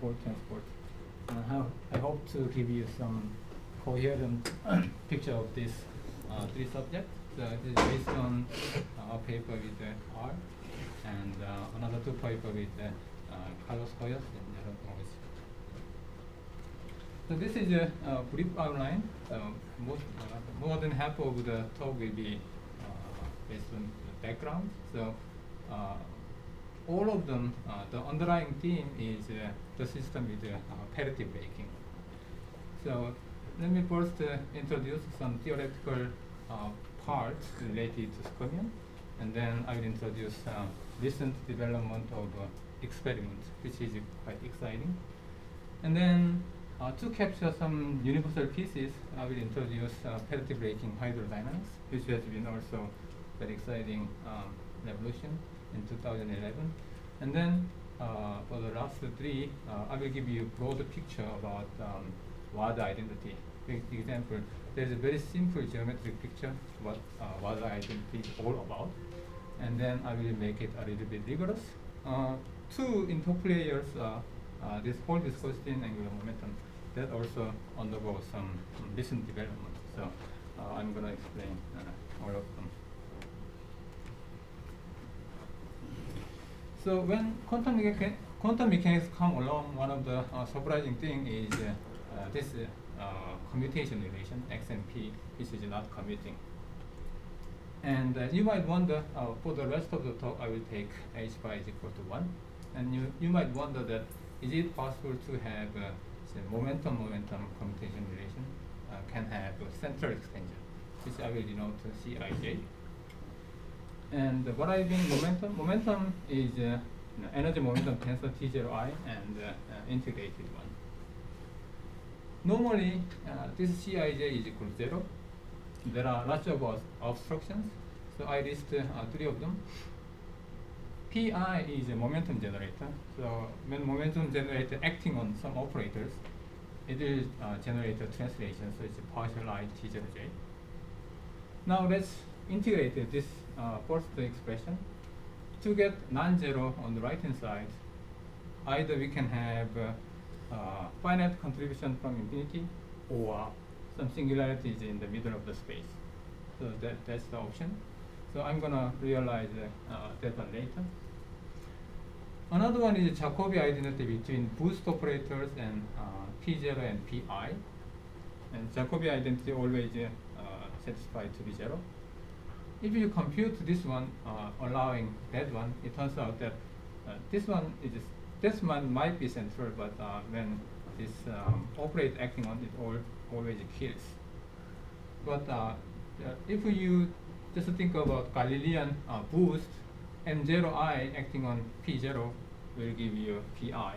for transport. I hope to give you some coherent picture of these three subjects. This is based on a paper with R and another two paper with Carlos Hoyos and Jaron Gongs. So this is a brief outline. More than half of the talk will be based on the background. So all of them, the underlying theme is the system with parity breaking. So let me first introduce some theoretical parts related to SCOMIAN, and then I will introduce recent development of experiments, which is quite exciting. And then to capture some universal pieces, I will introduce parity breaking hydrodynamics, which has been also very exciting revolution in 2011. And then for the last three, I will give you a broader picture about WADA identity. For example, there's a very simple geometric picture what WADA identity is all about. And then I will make it a little bit rigorous. Two interplayers, this whole viscosity and angular momentum, that also undergoes some recent development. So I'm going to explain all of them. So when quantum mechanics come along, one of the surprising things is this commutation relation, x and p, which is not commuting. And you might wonder, for the rest of the talk, I will take h bar is equal to 1. And you might wonder that, is it possible to have say momentum-momentum commutation relation can have a central extension, which I will denote Cij. And what I mean momentum is energy momentum tensor T0I and integrated one. Normally, this Cij is equal to 0. There are lots of obstructions, so I list three of them. Pi is a momentum generator, so when momentum generator acting on some operators, it will generate a translation, so it's a partial I T0J. Now let's integrate this first expression. To get non-zero on the right-hand side, either we can have finite contribution from infinity or some singularities in the middle of the space. So that's the option. So I'm going to realize that one later. Another one is Jacobi identity between boost operators and P0 and Pi. And Jacobi identity always satisfied to be 0. If you compute this one, allowing that one, it turns out that this one might be central, but when this operator acting on it always kills. But if you just think about Galilean boost, M0I acting on P0 will give you Pi,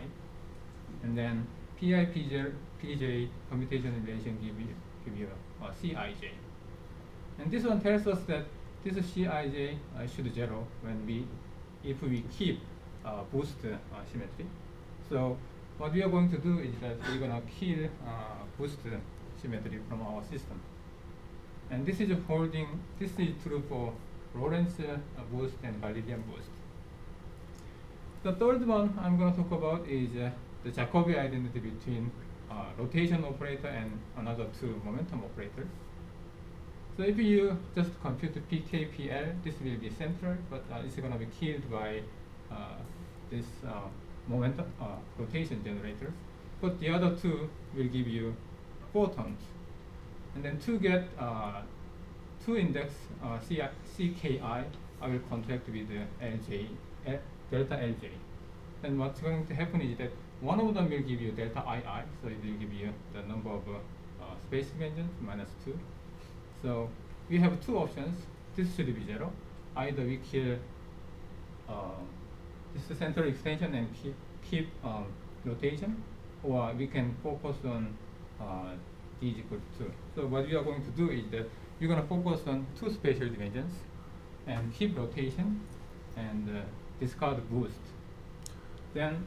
and then Pi Pj commutation relation give you Cij. And this one tells us that this Cij should 0 if we keep boost symmetry. So what we are going to do is that we're going to kill boost symmetry from our system. And this is true for Lorentz boost and Galilean boost. The third one I'm going to talk about is the Jacobi identity between rotation operator and another two momentum operators. So if you just compute PKPL, this will be central, but it's going to be killed by this momentum rotation generators. But the other two will give you photons. And then to get two index CKI, I will contract with LJ, delta LJ. And what's going to happen is that one of them will give you delta II, so it will give you the number of space dimensions -2. So we have two options. This should be 0. Either we kill this central extension and keep rotation, or we can focus on d is equal to 2. So what we are going to do is that we're going to focus on two spatial dimensions and keep rotation and discard boost. Then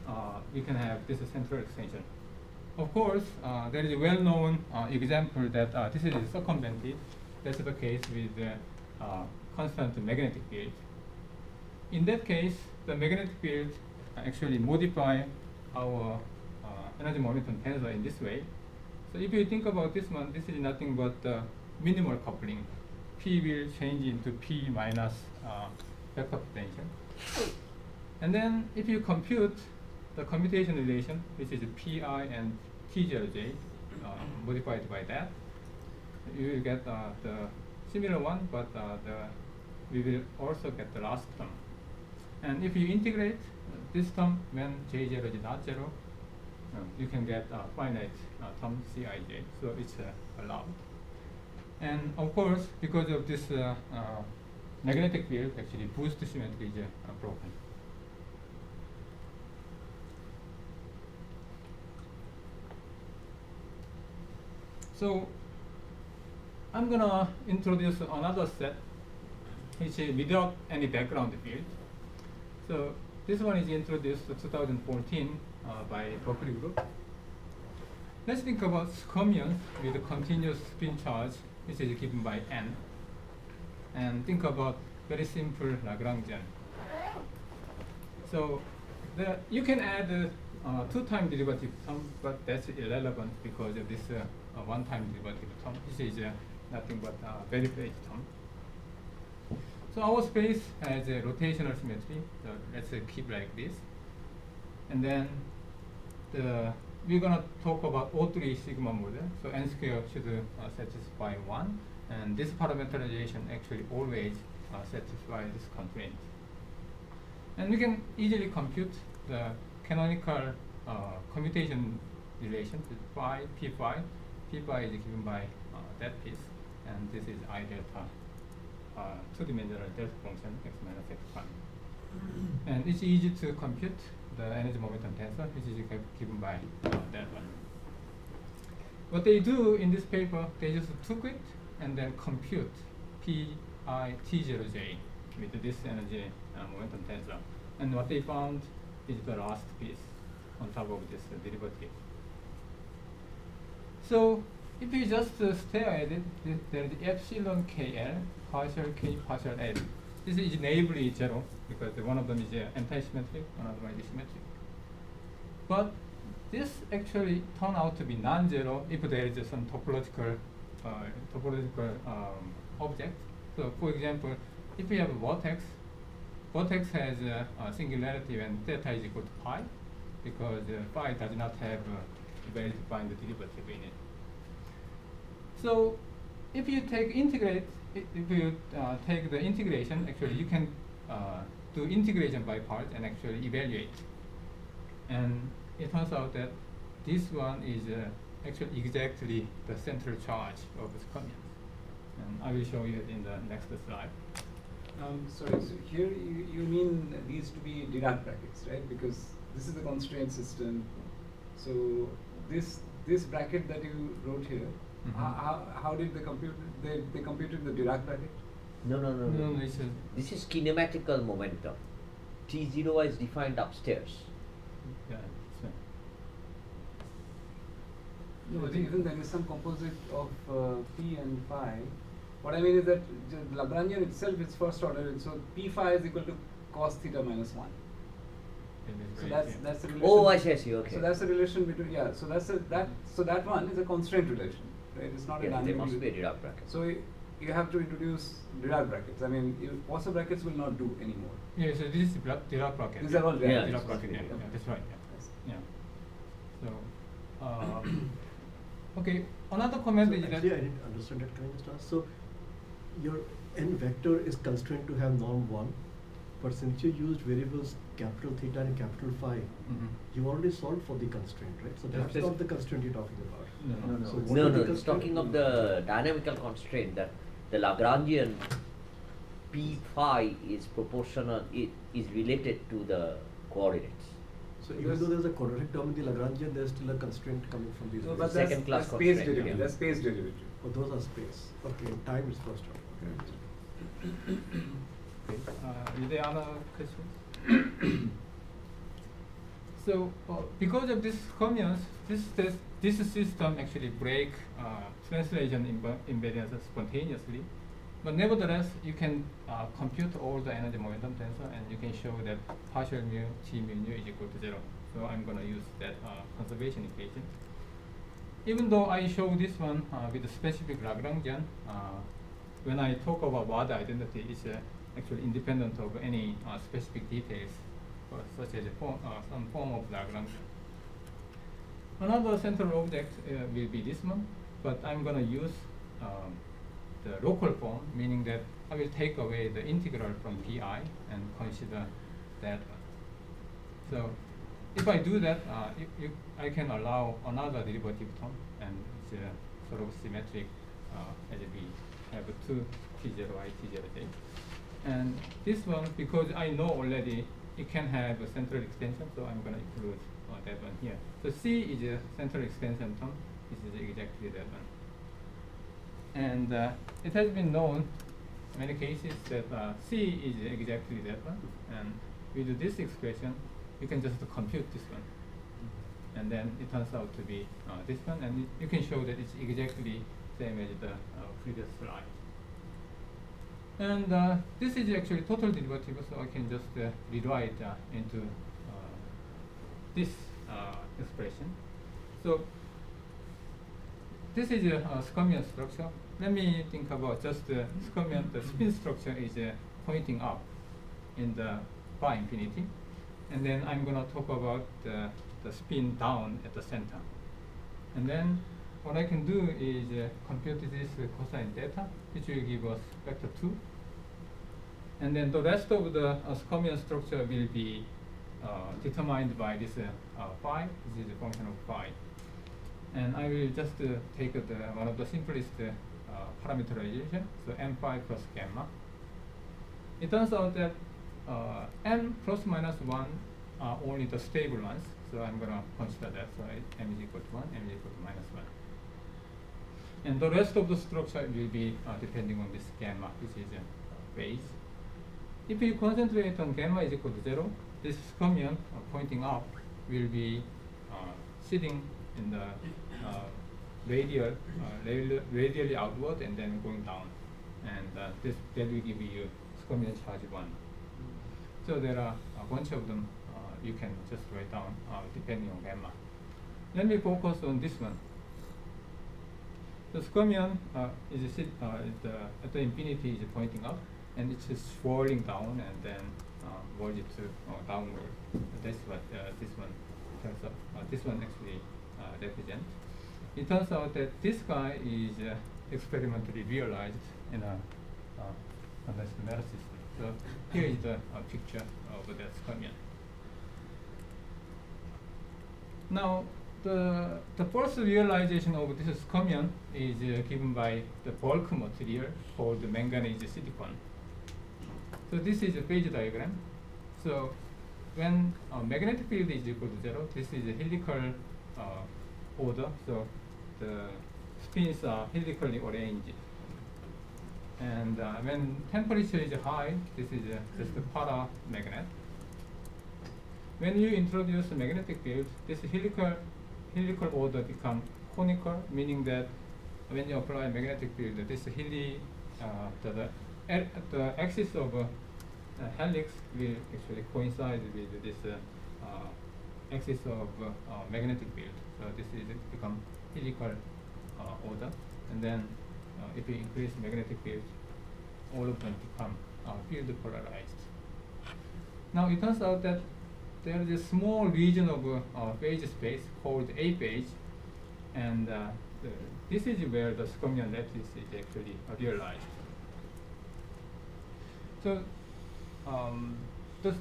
we can have this central extension. Of course, there is a well-known example that this is circumvented. That's the case with constant magnetic field. In that case, the magnetic field actually modify our energy momentum tensor in this way. So if you think about this one, this is nothing but minimal coupling. P will change into P minus vector potential. And then if you compute the commutation relation, which is Pi and T0J modified by that, you will get the similar one, but we will also get the last term. And if you integrate this term when J0 is not 0, you can get a finite term Cij, so it's allowed. And of course, because of this magnetic field, actually boost symmetry is broken. So I'm gonna introduce another set, which is without any background field. So this one is introduced in 2014 by Berkeley group. Let's think about fermions with a continuous spin charge, which is given by n, and think about very simple Lagrangian. So you can add two-time derivative term, but that's irrelevant because of this one-time derivative term. This is nothing but very phase term. So our space has a rotational symmetry. So let's keep like this. And then we're going to talk about O3 sigma model. So n square should satisfy 1. And this parameterization actually always satisfies this constraint. And we can easily compute the canonical commutation relation with phi, p phi. P phi is given by that piece. And this is I delta, two-dimensional delta function, x minus x prime. And it's easy to compute the energy momentum tensor, which is given by that one. What they do in this paper, they just took it and then compute Pi T0J with this energy momentum tensor. And what they found is the last piece on top of this derivative. So if you just stare at it, there is epsilon KL, partial K, partial L. This is naively 0 because one of them is anti-symmetric, one of them is symmetric. But this actually turns out to be non-zero if there is some topological object. So for example, if we have a vortex has a singularity when theta is equal to pi, because phi does not have a very defined derivative in it. So if you take the integration, actually you can do integration by parts and actually evaluate. And it turns out that this one is actually exactly the central charge of the fermions. And I will show you it in the next slide. Sorry, so here you mean these to be Dirac brackets, right? Because this is the constraint system. So this bracket that you wrote here, how did they compute? They computed the Dirac bracket? No. This is kinematical momentum. T0 is defined upstairs. Yeah. No, but even there is some composite of P and phi. What I mean is that the Lagrangian itself is first order, so P phi is equal to cos theta minus 1. So that's the relation. Oh, I see. Okay. So that's the relation between So that one is a constraint relation, right? It's not a dynamic. There must be a Dirac bracket. So you have to introduce Dirac brackets. I mean, Poisson brackets will not do anymore. Yeah. So this is Dirac bracket. These are all Dirac Dirac bracket. Yeah, that's right. Yeah. So okay. Another comment is that actually I didn't understand that. Can I just ask? So your n vector is constrained to have norm 1, but since you used variables capital theta and capital phi, you've already solved for the constraint, right? So that's not the constraint you're talking about. No. So No. It's talking of the dynamical constraint that the Lagrangian P phi is proportional. It is related to the coordinates. So even though there's a quadratic term in the Lagrangian, there's still a constraint coming from these. No, but Second class that's space constraint, derivative. yeah. That's space derivative. Oh, those are space. Okay, time is first order. Okay. is there other questions? So because of this fermions, this system actually break translation invariance spontaneously. But nevertheless, you can compute all the energy momentum tensor, and you can show that partial mu T mu nu is equal to 0. So I'm going to use that conservation equation. Even though I show this one with a specific Lagrangian, when I talk about Wada identity, it's actually independent of any specific details, such as some form of Lagrangian. Another central object will be this one, but I'm going to use the local form, meaning that I will take away the integral from pi and consider that one. So if I do that, I can allow another derivative term, and it's sort of symmetric as we have two t0 I, t0 j. And this one, because I know already it can have a central extension, so I'm going to include that one here. So C is a central extension term. This is exactly that one. And it has been known in many cases that C is exactly that one. And with this expression, you can just compute this one. And then it turns out to be this one. And you can show that it's exactly same as the previous slide. And this is actually total derivative, so I can just rewrite into this expression. So this is a Scomian structure. Let me think about just the Scomian. The spin structure is pointing up in the bar infinity. And then I'm going to talk about the spin down at the center. And then what I can do is compute this cosine theta, which will give us vector 2. And then the rest of the Scomian structure will be determined by this phi. This is a function of phi. And I will just take one of the simplest parameterization, so m phi plus gamma. It turns out that m plus minus 1 are only the stable ones, so I'm going to consider that. So m is equal to 1, m is equal to minus 1. And the rest of the structure will be depending on this gamma, which is phase. If you concentrate on gamma is equal to 0, this Scomian pointing up will be sitting in the radially outward and then going down. And that will give you Scomian charge 1. So there are a bunch of them you can just write down depending on gamma. Let me focus on this one. The Scomian is at the infinity is pointing up, and it's just swirling down and then merge to downward. That's what this one turns out. This one actually represents. It turns out that this guy is experimentally realized in a conventional system. So here is the picture of that Scomian. Now, the first realization of this Scomian is given by the bulk material called manganese silicon. So this is a phase diagram. So when magnetic field is equal to 0, this is a helical order. So the spins are helically arranged. And when temperature is high, this is just a paramagnet. When you introduce a magnetic field, this helical order becomes conical, meaning that when you apply magnetic field, this the axis of helix will actually coincide with this axis of magnetic field. So this is become helical order, and then if you increase magnetic field, all of them become field polarized. Now it turns out that there is a small region of phase space called A phase, and this is where the Scomian lattice is actually realized. So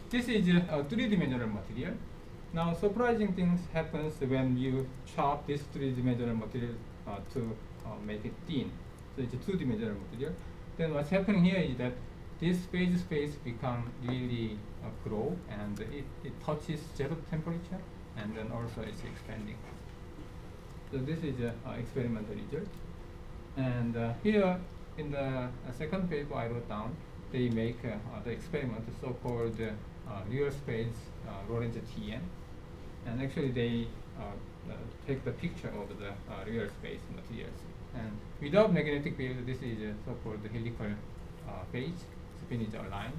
this is a three-dimensional material. Now surprising things happens when you chop this three-dimensional material to make it thin. So it's a two-dimensional material. Then what's happening here is that this phase space become really grow, and it touches zero temperature, and then also it's expanding. So this is an experimental result. And here in the second paper I wrote down, they make the experiment, so-called real space Lorentz TM. And actually they take the picture of the real space materials. And without magnetic field, this is a so-called helical phase. Spin is aligned.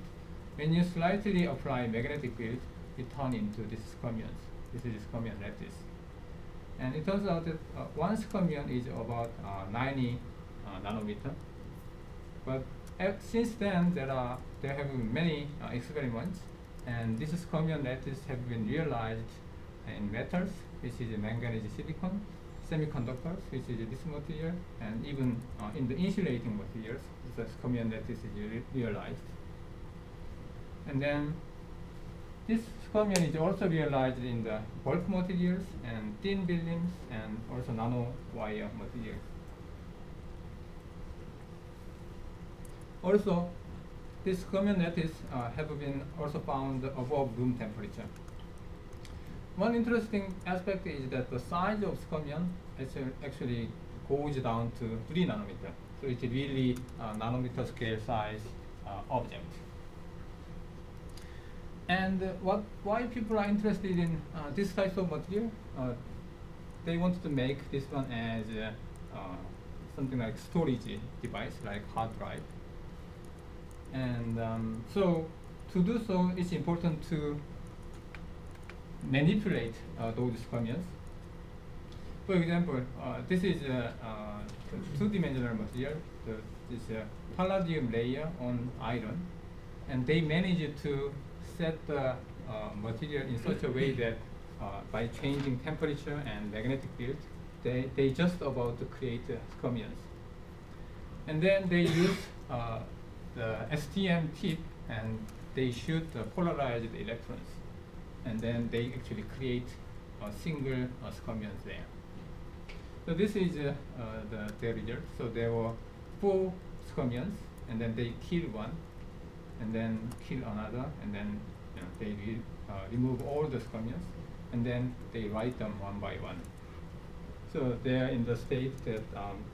When you slightly apply magnetic field, it turns into this Scomians. This is squamion lattice. And it turns out that one squamion is about 90 nanometer. But since then, there have been many experiments, and this squamion lattice have been realized in metals, which is manganese silicon, semiconductors, which is this material, and even in the insulating materials, the squamion lattice is realized. And then this squamion is also realized in the bulk materials and thin buildings and also nanowire materials. Also, this squamion lattice have been also found above room temperature. One interesting aspect is that the size of squamion actually goes down to 3 nanometer. So it's really nanometer scale size object. And why people are interested in this type of material? They wanted to make this one as something like storage device, like hard drive. And so to do so, it's important to manipulate those squamions. For example, this is a two-dimensional material. This palladium layer on iron, and they managed to set the material in such a way that by changing temperature and magnetic field, they just about to create squamions. And then they use the STM tip, and they shoot the polarized electrons, and then they actually create a single squamions there. So this is the result. So there were 4 squamions, and then they kill one, and then kill another, and then they remove all the squamions, and then they write them one by one. So they are in the state that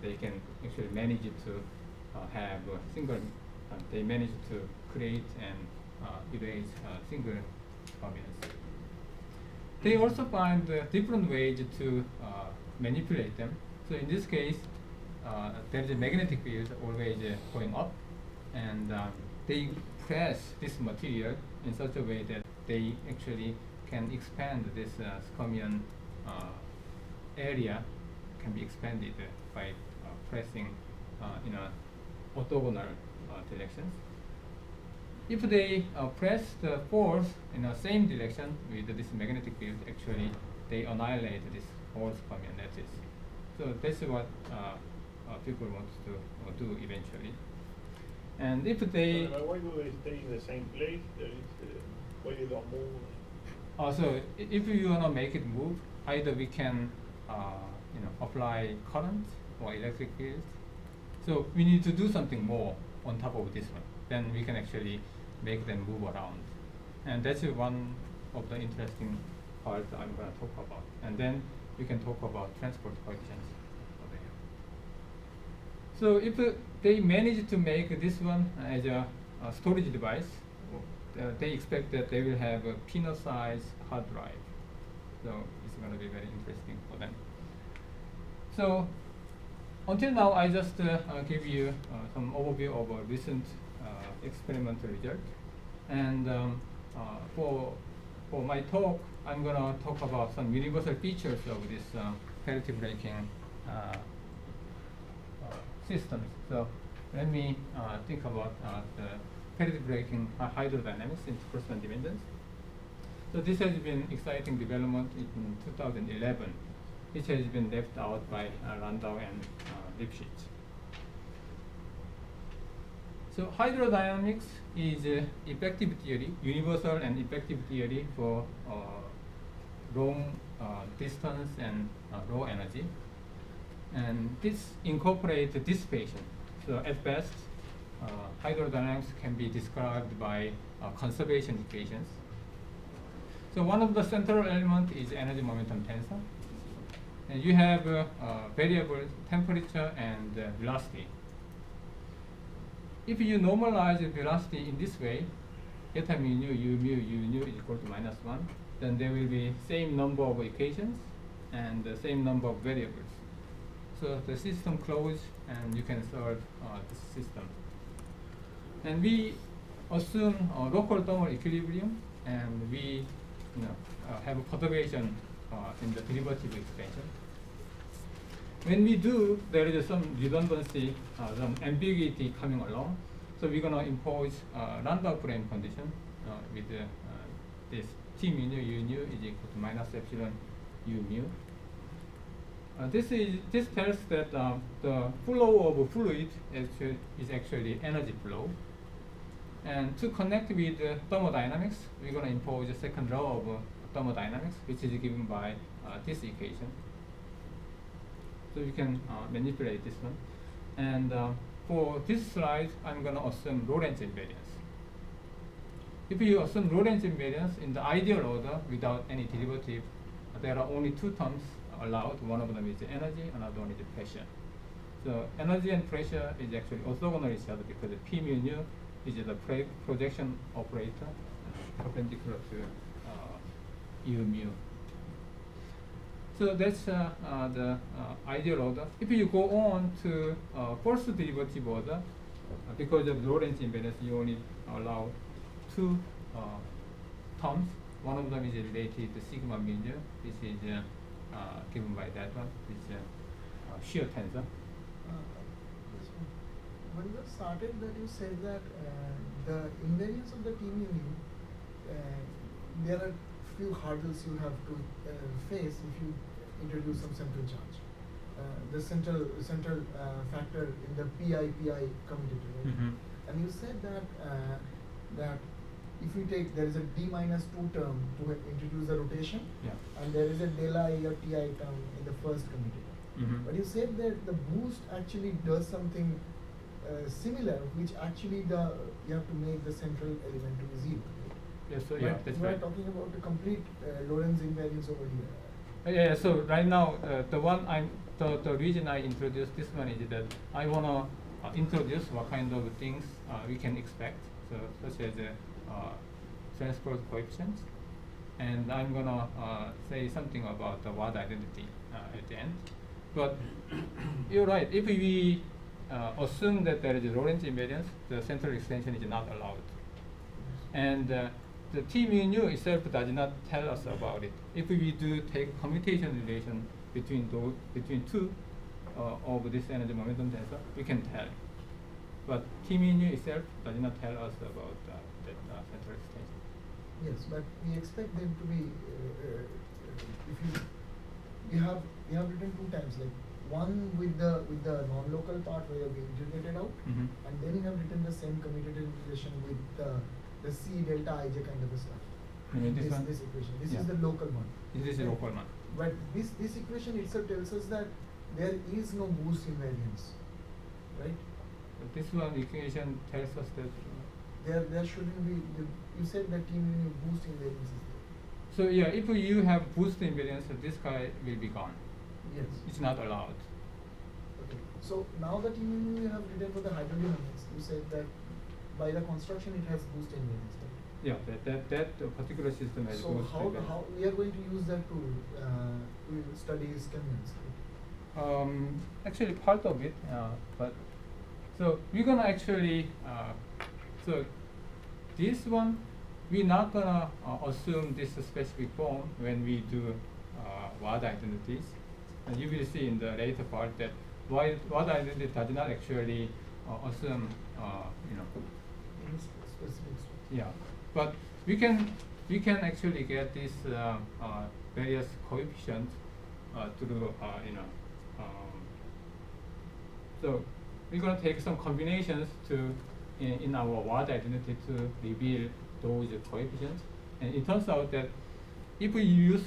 they can actually manage to have a single. They manage to create and erase single squamions. They also find different ways to manipulate them. So in this case, there is a magnetic field always going up, and they press this material in such a way that they actually can expand this squamion area can be expanded by pressing in a orthogonal directions. If they press the force in the same direction with this magnetic field, actually they annihilate this whole squamion lattice. So that's what people want to do eventually. And if they why do they stay in the same place? Why they don't move? So if you want to make it move, either we can apply current or electric field. So we need to do something more on top of this one. Then we can actually make them move around. And that's one of the interesting parts I'm going to talk about. And then we can talk about transport coefficients over here. So if they manage to make this one as a storage device, they expect that they will have a peanut-sized hard drive. So it's going to be very interesting for them. So until now, I just give you some overview of a recent experimental result. And for my talk, I'm going to talk about some universal features of this parity breaking systems. So let me think about the parity breaking hydrodynamics in first-one dimensions. So this has been exciting development in 2011, which has been left out by Landau and Lipschitz. So hydrodynamics is effective theory, universal and effective theory for long distance and low energy. And this incorporates dissipation. So at best, hydrodynamics can be described by conservation equations. So one of the central elements is energy momentum tensor. And you have variable temperature and velocity. If you normalize velocity in this way, eta mu nu u mu u nu is equal to -1, then there will be same number of equations and the same number of variables. So the system closes and you can solve this system. And we assume local thermal equilibrium, and we have a perturbation in the derivative expansion. When we do, there is some redundancy, some ambiguity coming along. So we're going to impose Landau frame condition with this T mu nu U nu is equal to minus epsilon U mu. This tells that the flow of fluid is actually energy flow. And to connect with thermodynamics, we're going to impose a second law of thermodynamics, which is given by this equation. So you can manipulate this one. And for this slide, I'm going to assume Lorentz invariance. If you assume Lorentz invariance in the ideal order without any derivative, there are only two terms allowed. One of them is energy, another one is pressure. So energy and pressure is actually orthogonal each other because P mu nu is the projection operator perpendicular to U mu. So that's the ideal order. If you go on to first derivative order, because of Lorentz invariance, you only allow two terms. One of them is related to sigma mu nu. This is given by that one. This shear tensor. When you started, that you said that the invariance of the T mu nu, there are few hurdles you have to face if you introduce some central charge. The central factor in the PI commutator, right? Mm-hmm. And you said that that if you take, there is a D minus 2 term to introduce the rotation, Yeah. and there is a del I or Ti term in the first commutator. Mm-hmm. But you said that the boost actually does something similar, which actually you have to make the central element to be 0. Right? Yes, so But yeah, that's you right. are talking about the complete Lorentz invariance over here. Yeah, so right now, the reason I introduced this one is that I want to introduce what kind of things we can expect, so such as transport coefficients, and I'm gonna say something about the Watt identity at the end. But you're right. If we assume that there is a Lorentz invariance, the central extension is not allowed, and the T mu nu itself does not tell us about it. If we do take commutation relation between two of this energy momentum tensor, we can tell. But T mu nu itself does not tell us about that central extension. Yes, but we expect them to be. If you have written 2 times, like one with the non-local part where we integrated out, Mm-hmm. and then you have written the same commutative relation with the C delta ij kind of a stuff. You mean this one? This equation. This Yeah. is the local one. This is a local one. But this equation itself tells us that there is no boost invariance, right? But this one equation tells us that. There shouldn't be. You said that T mu nu boost invariance is there. So yeah, if you have boost invariance, this guy will be gone. Yes. It's not allowed. Okay. So now that you have written for the hydrodynamics, you said that by the construction it has boost invariance, right? Yeah, that particular system has So boost how invariance. we are going to use that to study scammers, right? Actually, part of it, but so we're gonna actually so this one we're not gonna assume this specific form when we do Watt identities, and you will see in the later part that Watt identity does not actually assume Any specific structure. yeah, but we can actually get these various coefficients through so we're going to take some combinations in our Watt identity to reveal those coefficients, and it turns out that if we use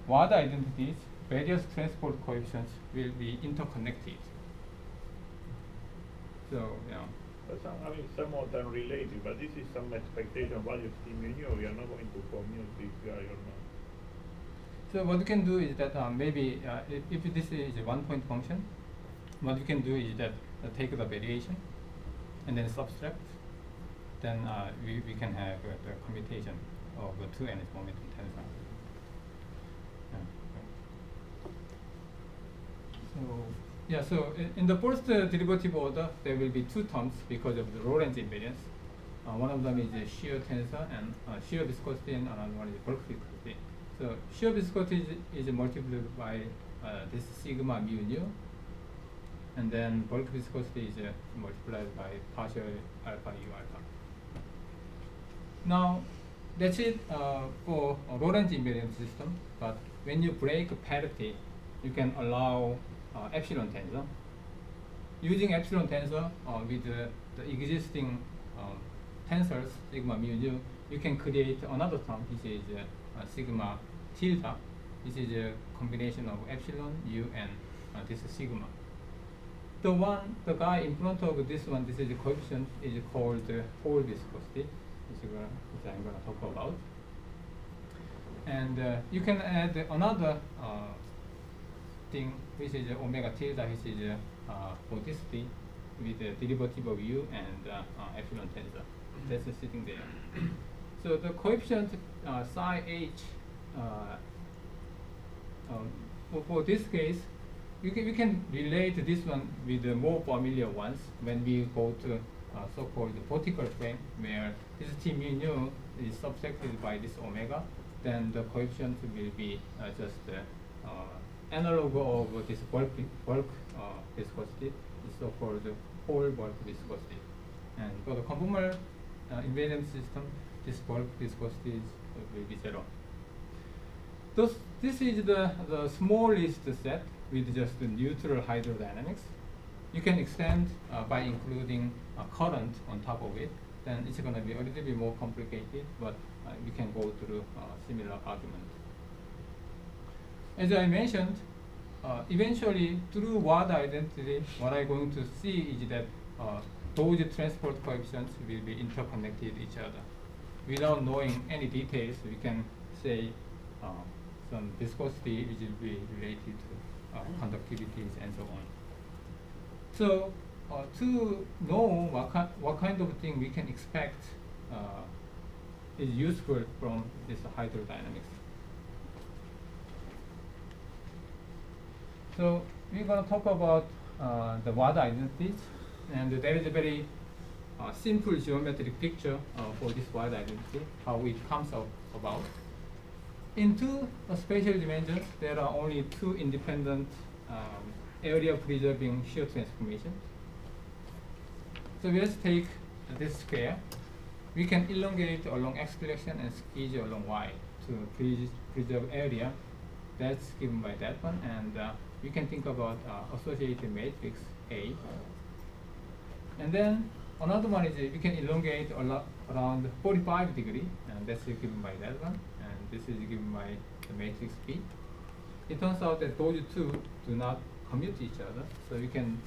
Watt identities, various transport coefficients will be interconnected. So yeah. But somewhat unrelated, but this is some expectation value of T mu nu. We are not going to commute this guy or not. So what we can do is that maybe if this is a one-point function, what we can do is that take the variation and then subtract. Then we can have the commutation of the 2 energy momentum tensor. Yeah. So in the first derivative order, there will be 2 terms because of the Lorentz invariance. One of them is a shear tensor and shear viscosity, and another one is bulk viscosity. So shear viscosity is multiplied by this sigma mu nu, and then bulk viscosity is multiplied by partial alpha u alpha. Now, that's it for a Lorentz invariant system. But when you break parity, you can allow epsilon tensor. Using epsilon tensor with the existing tensors sigma mu nu, you can create another term. This is sigma tilde. This is a combination of epsilon, u, and this is sigma. The guy in front of this one, this is the coefficient, is called Hall viscosity, which I'm going to talk about. And you can add another thing, which is omega tilde, which is vorticity with the derivative of u and epsilon tensor. That's sitting there. So the coefficient psi h, for this case, we can relate this one with the more familiar ones when we go to so-called vertical frame, where this T mu nu is subtracted by this omega, then the coefficient will be just analog of this bulk viscosity, is so-called whole bulk viscosity. And for the conformal invariant system, this bulk viscosity will be 0. This is the smallest set with just the neutral hydrodynamics. You can extend by including current on top of it. Then it's going to be a little bit more complicated, but we can go through similar argument. As I mentioned, eventually through word identity, what I'm going to see is that those transport coefficients will be interconnected each other. Without knowing any details, we can say some viscosity which will be related to conductivities and so on. So to know what kind of thing we can expect is useful from this hydrodynamics. So we're going to talk about the word identities, and there is a very simple geometric picture for this word identity, how it comes about. In two spatial dimensions, there are only two independent area preserving shear transformations. So let's take this square. We can elongate along x direction and squeeze along y to preserve area. That's given by that one, and we can think about associated matrix A. And then another one is we can elongate around 45 degrees, and that's given by that one, and this is given by the matrix B. It turns out that those two do not commute each other, so we can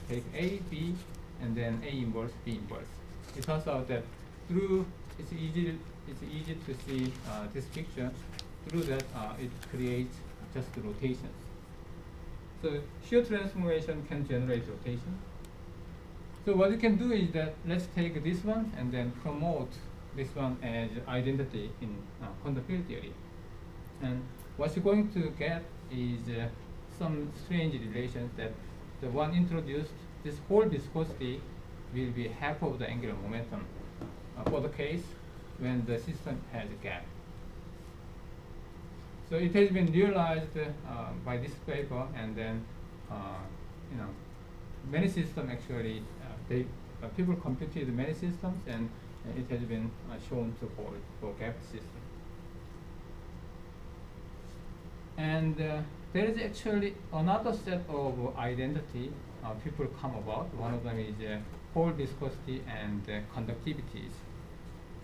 take A, B, and then A inverse, B inverse. It turns out that through it's easy to see this picture. Through that, it creates just rotations. So shear transformation can generate rotation. So what you can do is that let's take this one and then promote this one as identity in quantum field theory. And what you're going to get is some strange relations that the one introduced, this whole viscosity will be half of the angular momentum for the case when the system has a gap. So it has been realized by this paper, and then many systems actually people computed many systems, and it has been shown to hold for gap system. And there is actually another set of identity people come about. One of them is whole viscosity and conductivities.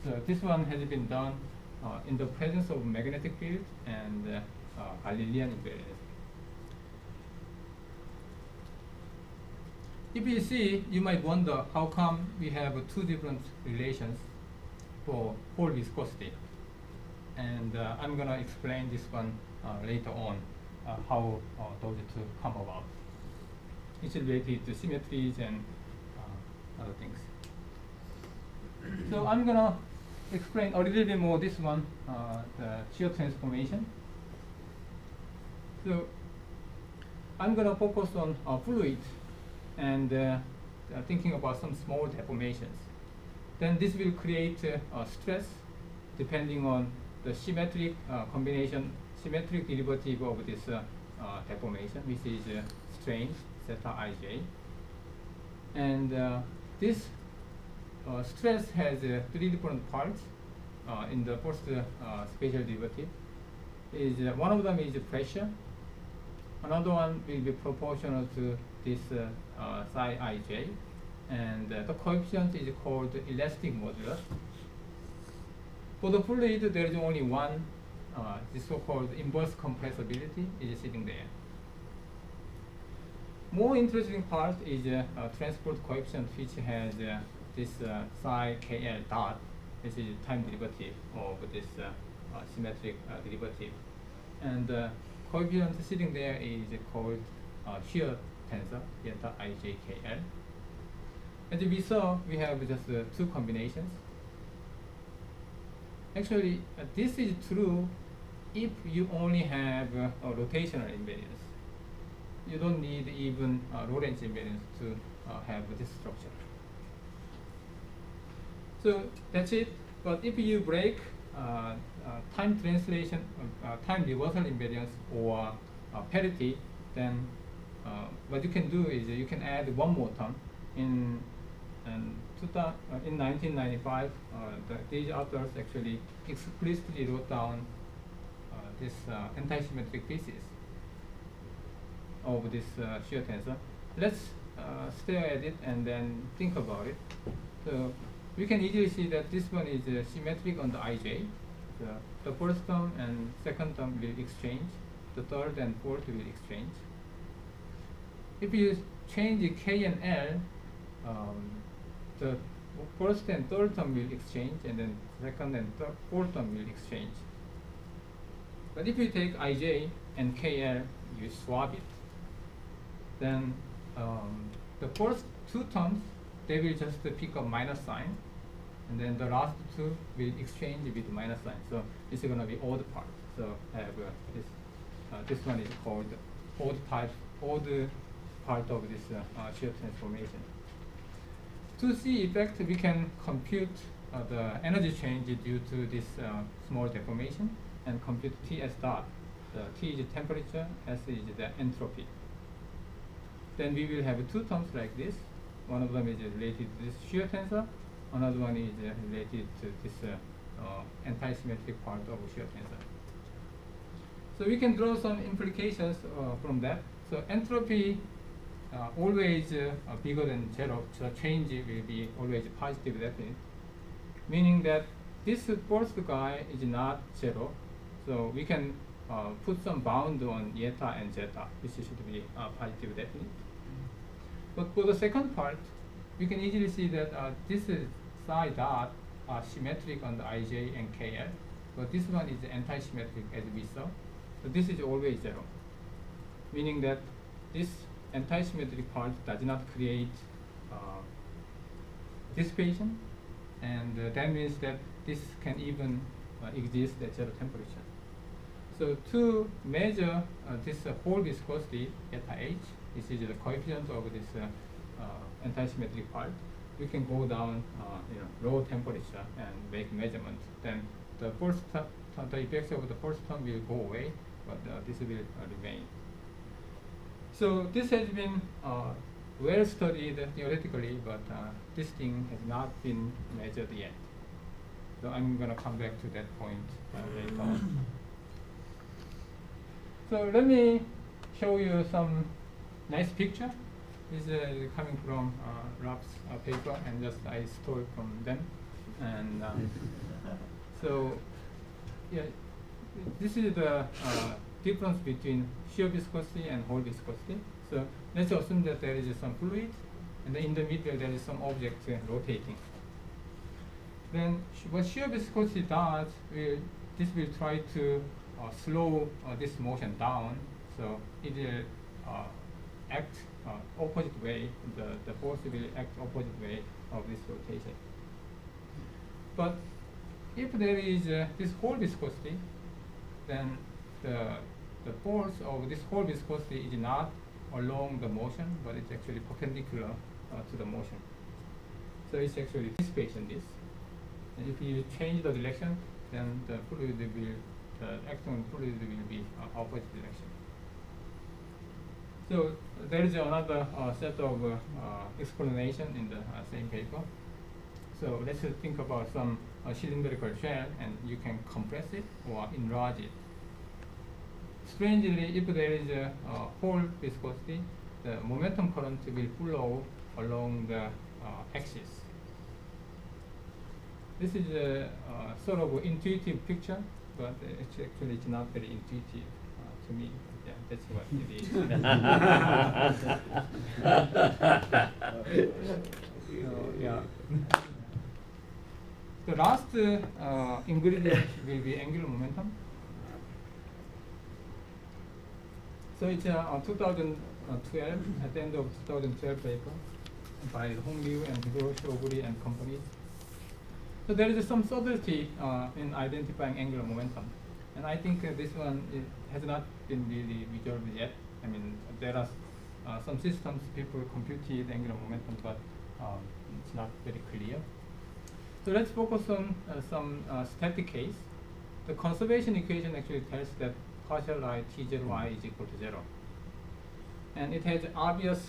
So this one has been done in the presence of magnetic field and Galilean invariance. If you see, you might wonder how come we have two different relations for whole viscosity. And I'm going to explain this one later on, how those two come about. It's related to symmetries and other things. So I'm going to explain a little bit more this one, the shear transformation. So I'm going to focus on fluid and thinking about some small deformations. then this will create stress depending on the symmetric combination, symmetric derivative of this deformation, which is strain zeta ij. And this stress has three different parts in the first spatial derivative. One of them is pressure, another one will be proportional to this psi ij, and the coefficient is called elastic modulus. For the fluid, there is only one, the so-called inverse compressibility is sitting there. More interesting part is transport coefficient, which has this psi kl dot. This is time derivative of this symmetric derivative. And the coefficient sitting there is called shear tensor, delta ijkl. As we saw, we have just two combinations. Actually, this is true if you only have a rotational invariance. You don't need even Lorentz invariance to have this structure. So that's it. But if you break time translation, time reversal invariance or parity, then what you can do is you can add one more term. In 1995, these authors actually explicitly wrote down this anti-symmetric thesis of this shear tensor. Let's stare at it and then think about it. So we can easily see that this one is symmetric on the ij. The first term and second term will exchange. The third and fourth will exchange. If you change k and l, the first and third term will exchange, and then second and fourth term will exchange. But if you take ij and kl, you swap it, then the first two terms, they will just pick up minus sign, and then the last two will exchange with minus sign. So it's going to be odd part. So I have this one is called odd part of this shear transformation. To see effect, we can compute the energy change due to this small deformation and compute Ts dot. The T is temperature, S is the entropy. Then we will have two terms like this. One of them is related to this shear tensor. Another one is related to this anti-symmetric part of shear tensor. So we can draw some implications from that. So entropy always bigger than zero, so change will be always positive definite, meaning that this first guy is not zero, so we can put some bound on eta and zeta, which should be positive definite. But for the second part, we can easily see that this is psi dot symmetric on the ij and kl, but this one is anti-symmetric as we saw. So this is always zero, meaning that this anti-symmetric part does not create dissipation, and that means that this can even exist at zero temperature. So to measure this whole viscosity eta h, this is the coefficient of this anti-symmetric part, we can go down low temperature and make measurement. Then the first the effects of the first term will go away, but this will remain. So this has been well studied theoretically, but this thing has not been measured yet. So I'm going to come back to that point later on. So let me show you some nice picture. This is coming from Rob's paper, and just I stole it from them. And so yeah, this is the difference between shear viscosity and whole viscosity. So let's assume that there is some fluid, and then in the middle there is some object rotating. Then what shear viscosity does, this will try to slow this motion down, so it will act opposite way. The force will act opposite way of this rotation. But if there is this whole viscosity, then the force of this whole viscosity is not along the motion, but it's actually perpendicular to the motion. So it's actually dissipation this. And if you change the direction, then the fluid will, the acting fluid will be opposite direction. So there is another set of explanation in the same paper. So let's think about some cylindrical shell, and you can compress it or enlarge it. Strangely, if there is a whole viscosity, the momentum current will flow along the axis. This is a sort of intuitive picture, but actually it's not very intuitive to me. Yeah, that's what it is. Yeah. The last ingredient will be angular momentum. So it's 2012, at the end of 2012 paper by Hong Liu and Hiroshi Oguri and companies. So there is some subtlety in identifying angular momentum. And I think this one has not been really resolved yet. I mean, there are some systems people computed angular momentum, but it's not very clear. So let's focus on some static case. The conservation equation actually tells that partial I T0I is equal to 0. And it has obvious,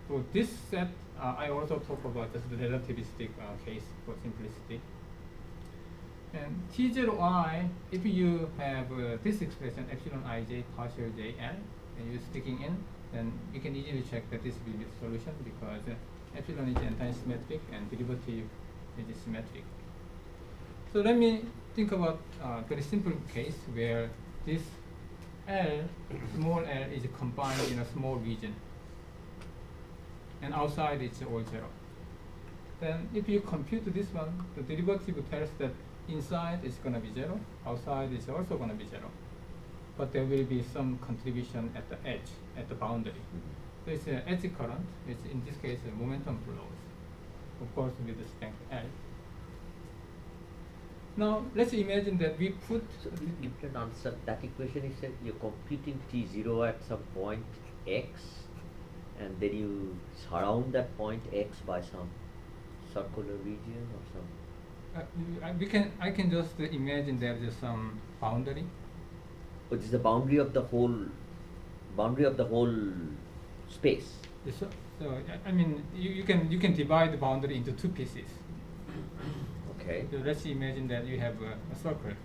for this set, I also talk about just the relativistic case for simplicity. And T0I, if you have this expression, epsilon ij partial jl, and you're sticking in, then you can easily check that this will be the solution because epsilon is anti-symmetric and derivative is symmetric. So let me think about a very simple case where this L, small l, is combined in a small region, and outside it's all 0. Then if you compute this one, the derivative tells that inside is going to be 0, outside is also going to be 0. But there will be some contribution at the edge, at the boundary. So it's an edge current, which in this case momentum flows, of course with the strength L. Now let's imagine that we put. So you can answer that equation. You said you're computing T0 at some point x, and then you surround that point x by some circular region or some. I can just imagine there is some boundary. Which is the boundary of the whole space. Yes, so I mean you can divide the boundary into two pieces. Okay. So let's imagine that you have a circle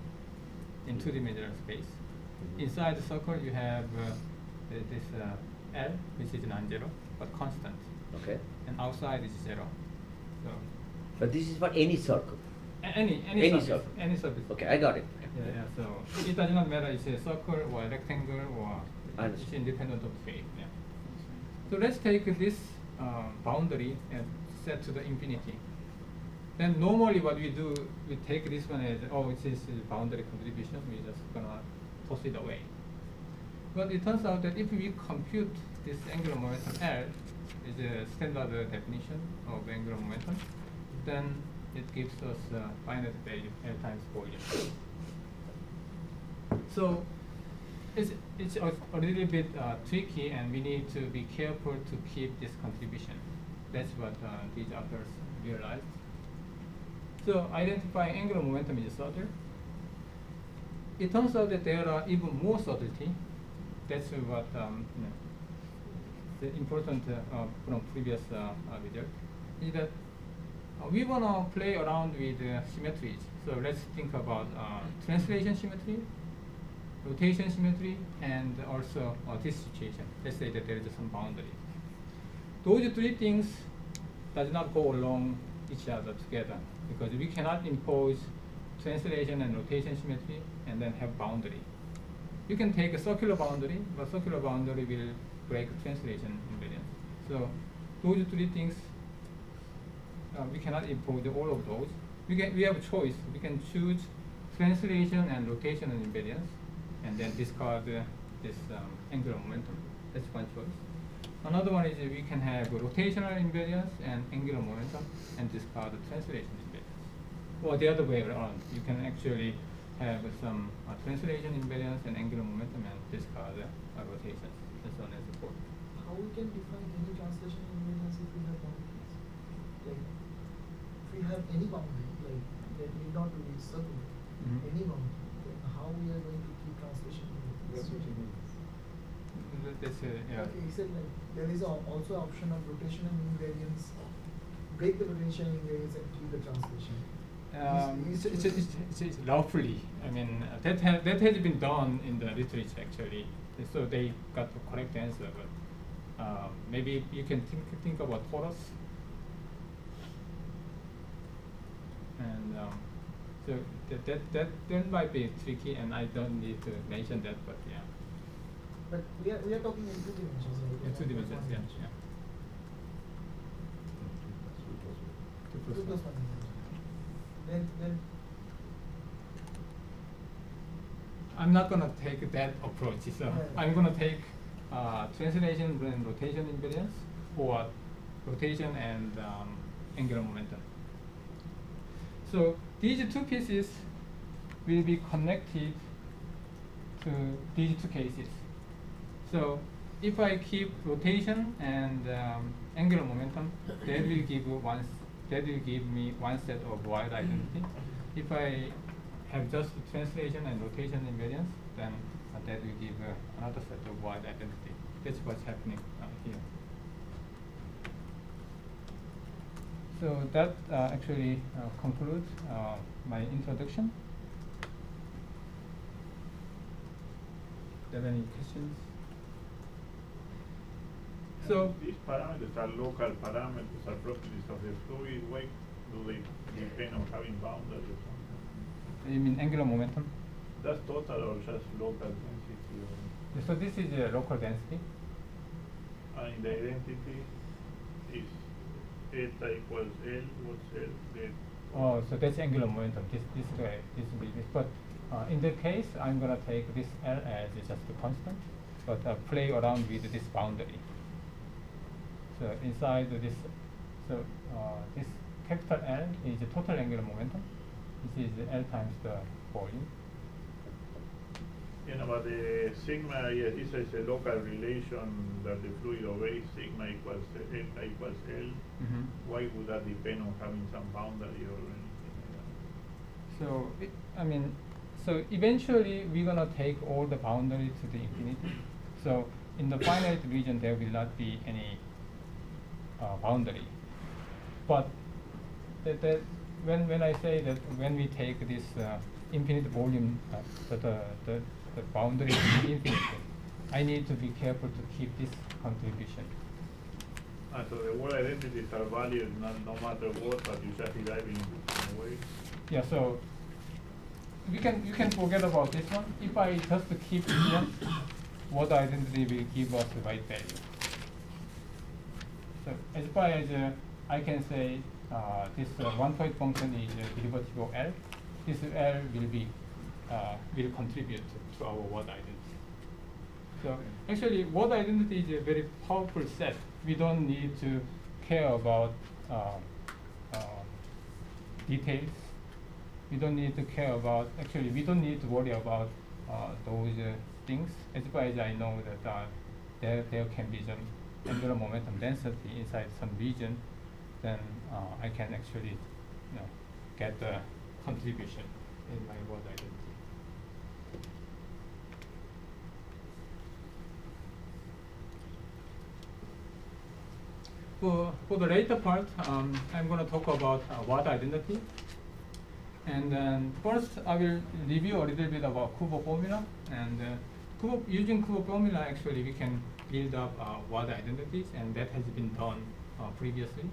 in two-dimensional space. Inside the circle you have this L, which is non-zero but constant. Okay. And outside is 0. So. But this is for any circle. Any surface. Circle. Any surface. Okay, I got it. Yeah. So it does not matter it's a circle or a rectangle or it's independent of shape. Yeah. So let's take this boundary and set to the infinity. Then normally what we do, we take this one as, oh, it is boundary contribution, we're just gonna toss it away. But it turns out that if we compute this angular momentum L, is a standard definition of angular momentum, then it gives us a finite value L times volume. So it's a little bit tricky, and we need to be careful to keep this contribution. That's what these authors realized. So identifying angular momentum is subtle. It turns out that there are even more subtlety. That's what the important from previous result is that we want to play around with symmetries. So let's think about translation symmetry, rotation symmetry, and also this situation. Let's say that there is some boundary. Those three things does not go along each other together, because we cannot impose translation and rotation symmetry and then have boundary. You can take a circular boundary, but circular boundary will break translation invariance. So those three things, we cannot impose all of those. We have a choice. We can choose translation and rotation invariance, and then discard this angular momentum. That's one choice. Another one is we can have rotational invariance and angular momentum and discard the translation invariance. Or the other way around, you can actually have some translation invariance and angular momentum and discard rotation, and so on and so forth. How we can define any translation invariance if we have boundaries? Like have any boundary, like that need not to be circular, any boundary, then how we are going to keep translation? That's what he means. That's yeah. He said like there is also option of rotation and invariance. Break the rotation and invariance and keep the translation. It's roughly. I mean, that has been done in the literature actually. So they got the correct answer, but maybe you can think about torus. And so that might be tricky, and I don't need to mention that, but yeah. But we are talking in 2 dimensions, right? In 2 dimensions, yeah. Yeah. 2 plus 1 dimension. Then I'm not gonna take that approach. So I'm gonna take translation and rotation invariance, or rotation and angular momentum. So these 2 pieces will be connected to these 2 cases. So if I keep rotation and angular momentum, that will give me one set of wide identity. If I have just translation and rotation invariance, then that will give another set of wide identity. That's what's happening here. So that actually concludes my introduction. Do you have any questions? So these parameters are local parameters, are properties of the fluid. Why do they depend on having boundaries or something? you mean angular momentum? That's total or just local density? Or So this is a local density. and the identity is eta equals L. What's L? Oh, so that's angular momentum. This way, this will be this. But in that case, I'm gonna take this L as just a constant, but play around with this boundary. So inside this, so this capital L is the total angular momentum. This is L times the volume. You know, but the sigma, yes, this is a local relation that the fluid obeys. Sigma equals eta equals L. Why would that depend on having some boundary or anything like that? So I mean, so eventually we're gonna take all the boundary to the infinity. So in the finite region there will not be any boundary. But that when I say that when we take this infinite volume, the boundary to the infinity, I need to be careful to keep this contribution. So the word identities are valued no matter what, but you just derive in a way. Yeah. So you can forget about this one. If I just keep this one, what identity will give us the right value. So as far as I can say, this one-point function is derivative of L. This L will contribute to our word identity. So actually, word identity is a very powerful set. We don't need to care about details. We don't need to care about. Actually, we don't need to worry about those things. As far as I know that there can be some angular momentum density inside some region, then I can actually get the contribution in my word identity. For the later part, I'm going to talk about word identity. And then first, I will review a little bit about Kubo formula. And using Kubo formula, actually, we can build up word identities, and that has been done previously.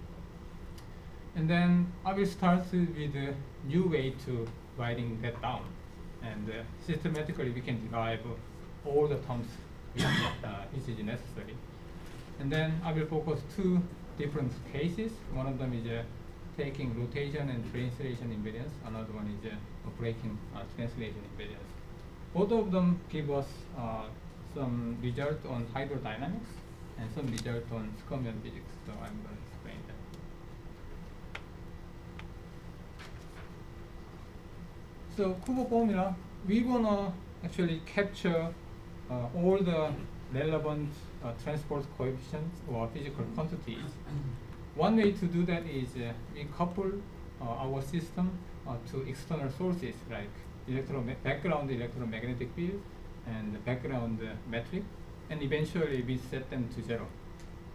And then I will start with a new way to writing that down. And systematically, we can derive all the terms which is necessary. And then I will focus 2 different cases. One of them is taking rotation and translation invariance. Another one is breaking translation invariance. Both of them give us some result on hydrodynamics and some result on Skyrmion physics. So I'm going to explain that. So Kubo formula, we want to actually capture all the relevant transport coefficients or physical quantities. One way to do that is we couple our system to external sources like background electromagnetic field and background metric, and eventually we set them to 0.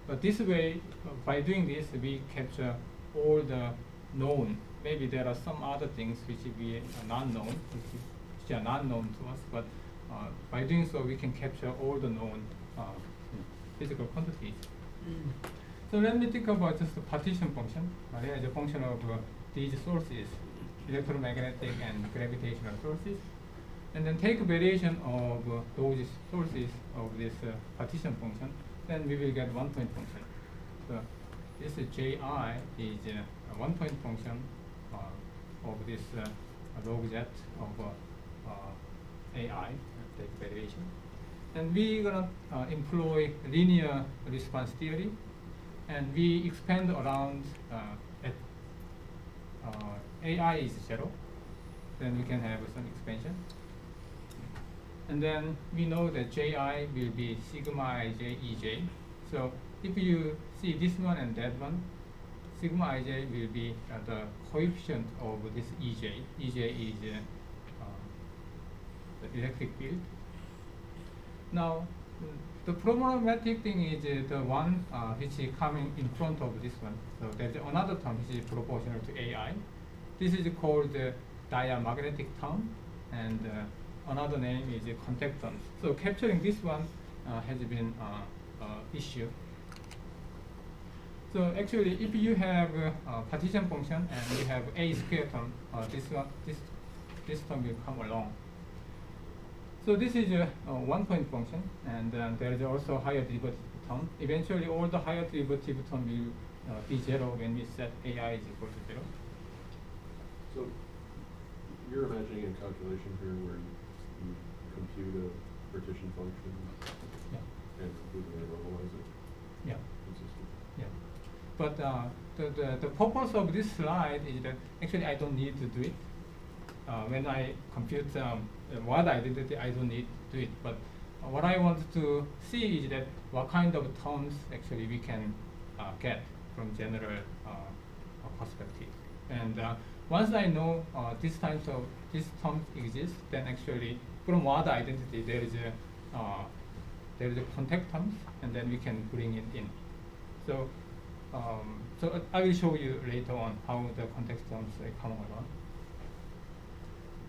But this way, by doing this, we capture all the known. Maybe there are some other things which we are not known, which are not known to us, but by doing so, we can capture all the known physical quantities. So let me think about just the partition function. As a function of these sources, electromagnetic and gravitational sources, and then take a variation of those sources of this partition function, then we will get one-point function. So this Ji is a one-point function of this log z of AI, take variation. And we're going to employ linear response theory, and we expand around at AI is 0, then we can have some expansion. And then we know that Ji will be sigma ij ej. So if you see this one and that one, sigma ij will be the coefficient of this ej. Ej is the electric field. Now, the problematic thing is the one which is coming in front of this one. So there's another term which is proportional to AI. This is called the diamagnetic term, and another name is contact terms. So capturing this one has been issue. So actually, if you have a partition function and you have a square term, this term will come along. So this is a one-point function, and there is also higher derivative term. Eventually, all the higher derivative term will be 0 when we set AI is equal to 0. So you're imagining a calculation here where you compute a partition function and completely normalize it? Yeah. Consistent. Yeah. But the purpose of this slide is that actually I don't need to do it. When I compute what identity, I don't need to do it. But what I want to see is that what kind of terms actually we can get from general perspective. And once I know these terms exist, then actually from what identity there is a contact terms, and then we can bring it in. So so I will show you later on how the context terms come along.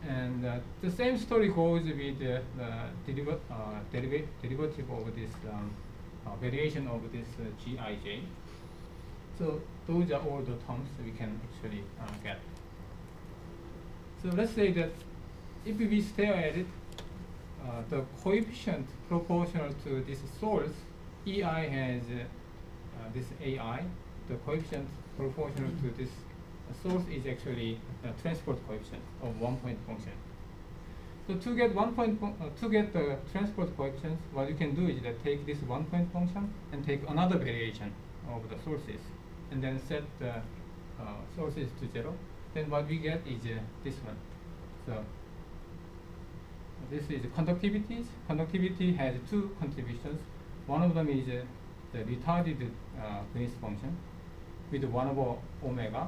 And the same story goes with the derivative of this variation of this Gij. So those are all the terms we can actually get. So let's say that if we stare at it, the coefficient proportional to this source, Ei has this Ai. The coefficient proportional to this source is actually a transport coefficient of one-point function. So to get the transport coefficient, what you can do is that take this one-point function and take another variation of the sources, and then set the sources to 0. Then what we get is this one. So this is conductivities. Conductivity has two contributions. One of them is the retarded Green's function with 1 over omega.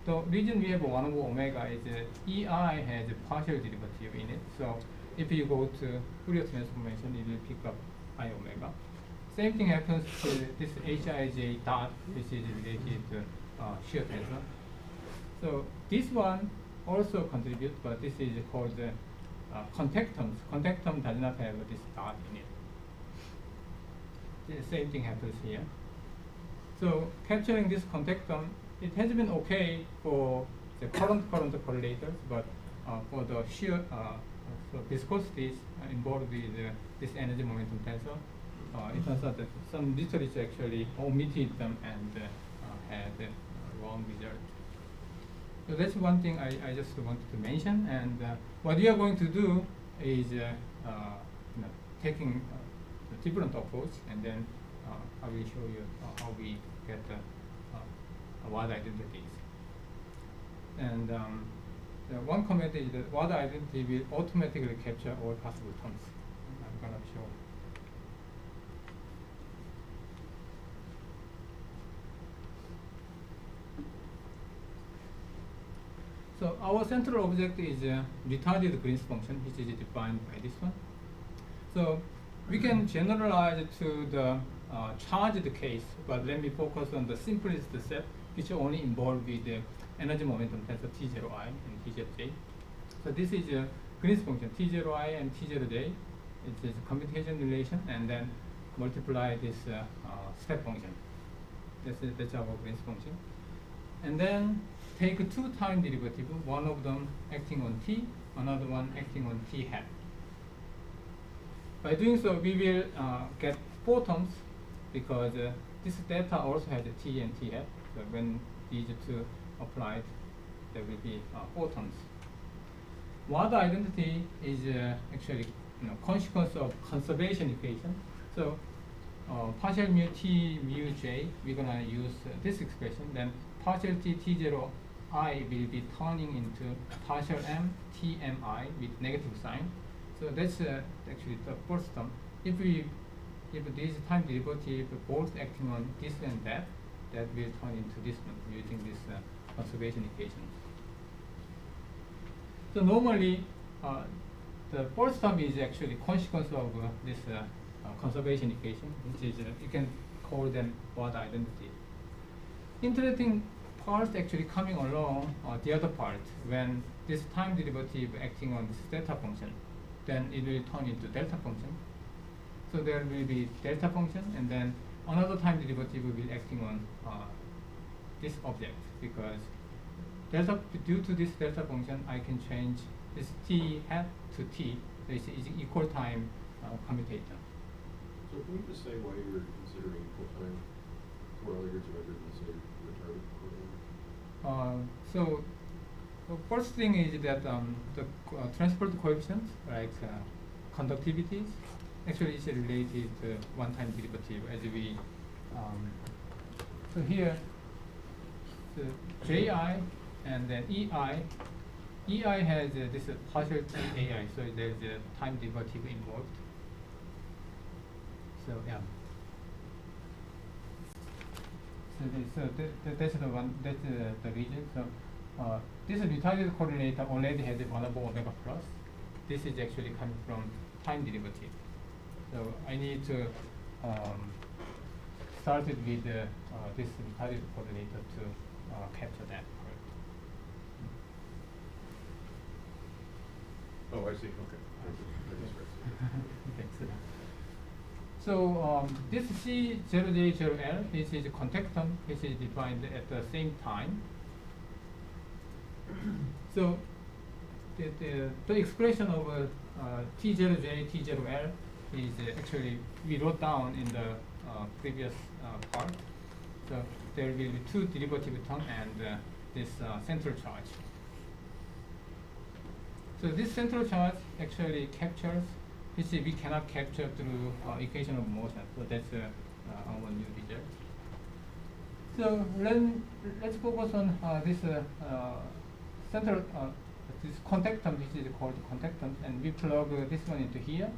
The reason we have 1 over omega is Ei has a partial derivative in it. So if you go to Fourier transformation, it will pick up I omega. Same thing happens to this Hij dot, which is related to shear tensor. So this one also contributes, but this is called contact terms. Contact term does not have this dot in it. The same thing happens here. So capturing this contact term, it has been okay for the current correlators, but for the shear viscosities involved with this energy momentum tensor, it turns out that some literature actually omitted them and had wrong result. So that's one thing I just wanted to mention. And what we are going to do is taking a different approach, and then I will show you how we get the word identities. And the one comment is that word identity will automatically capture all possible terms. I'm going to show. So our central object is retarded Green's function, which is defined by this one. So we can generalize to the charged case, but let me focus on the simplest set, which only involve with the energy momentum tensor T0i and T0j. So this is Green's function T0i and T0j. It is a commutation relation, and then multiply this step function. That's our Green's function. And then take two time derivatives, one of them acting on t, another one acting on t hat. By doing so, we will get four terms, because this theta also has a t and t hat. So when these two applied, there will be four terms. Wada identity is actually consequence of conservation equation. So partial mu t mu j, we're gonna use this expression. Then partial t t0 I will be turning into partial m t m I with negative sign. So that's actually the first term. If this time derivative both acting on this and that will turn into this one using this conservation equation. So normally, the first term is actually consequence of this conservation equation, which is you can call them Wada identity. Interesting part actually coming along the other part, when this time derivative acting on this theta function, then it will turn into delta function. So there will be delta function, and then another time derivative will be acting on this object, because due to this delta function, I can change this t hat to t. So it's equal time commutator. So can you just say why you're considering equal time for all your rather than say retarded correlation? So the first thing is that the transport coefficients, like conductivities, actually is related to one-time derivative, as we so here the ji and then ei has this partial t ai, so there's a time derivative involved. So yeah. So that's the one. That's the reason. So this retarded correlator already has a 1/omega plus. This is actually coming from time derivative. So I need to start it with this retarded correlator to capture that part. Oh, I see. Okay. Thanks. So this C0J0L, this is a contact term, which is defined at the same time. So the expression of T0J, T0L is actually we wrote down in the previous part. So there will be two derivative terms and this central charge. So this central charge actually captures, which we cannot capture through equation of motion. So that's our new result. So let's focus on this central this contact term, which is called contact term, and we plug this one into here.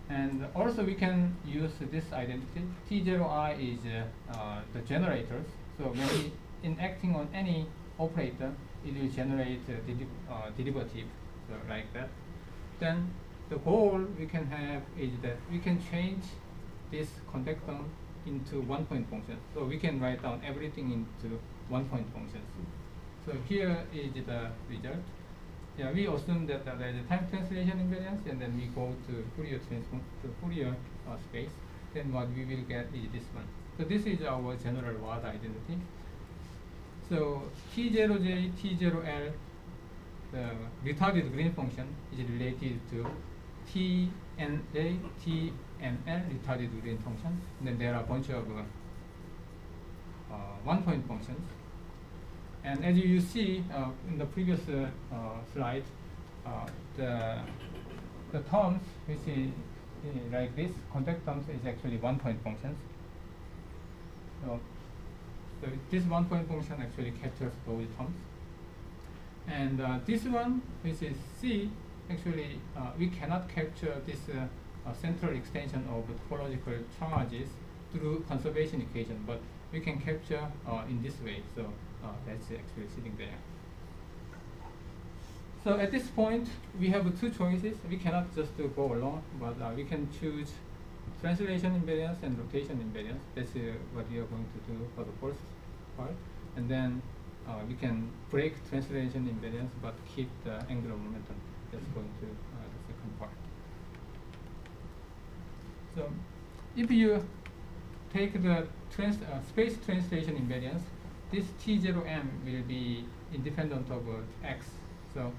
And also we can use this identity. T0I is the generators. So when we in acting on any operator, it will generate derivative. So like that. Then the goal we can have is that we can change this contact term into one-point function. So we can write down everything into one-point functions. So here is the result. Yeah, we assume that there is a time translation invariance, and then we go to Fourier transform to Fourier space. Then what we will get is this one. So this is our general Wada identity. So T0J, T0L, the retarded Green function is related to TNJ, TNL retarded Green function. And then there are a bunch of one-point functions. And as you see in the previous slide, the terms which is like this, contact terms is actually one-point functions. So this one-point function actually captures those terms. And this one, which is C, actually we cannot capture this central extension of topological charges through conservation equation, but we can capture in this way. So that's actually sitting there. So at this point, we have two choices. We cannot just go along, but we can choose translation invariance and rotation invariance. That's what we are going to do for the first part. And then we can break translation invariance, but keep the angular momentum. That's going to the second part. So if you take the space translation invariance, this T0m will be independent of x. So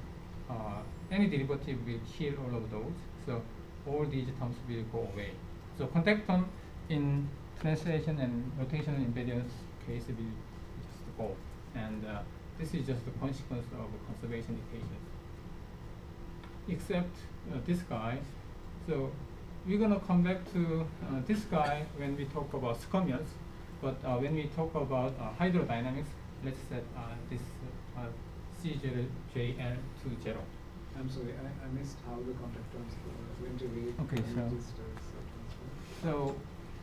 any derivative will kill all of those. So all these terms will go away. So contact term in translation and rotational invariance case will just go. And this is just the consequence of conservation equations. Except this guy. So we're going to come back to this guy when we talk about scomias. But when we talk about hydrodynamics, let's set this C0JL to 0. I'm sorry, I missed how the contact terms went away. Okay, so transfer. so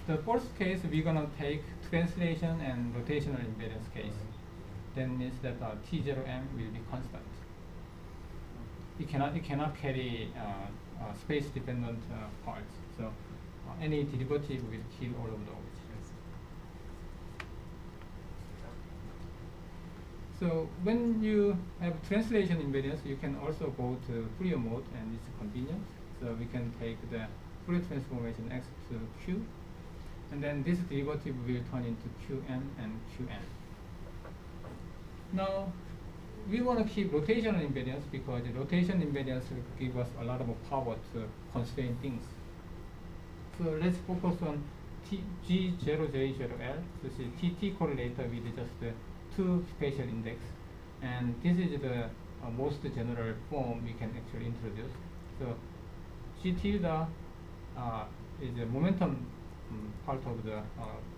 the first case we're gonna take translation and rotational invariance case. Then means that T0m will be constant. It cannot carry space dependent parts. So any derivative will kill all of those. So when you have translation invariance, you can also go to Fourier mode, and it's convenient. So we can take the Fourier transformation x to q, and then this derivative will turn into qn and qn. Now, we want to keep rotational invariance because the rotation invariance will give us a lot of power to constrain things. So let's focus on G0J0L. So this is TT correlator with just two spatial index, and this is the most general form we can actually introduce. So G tilde is the momentum part of the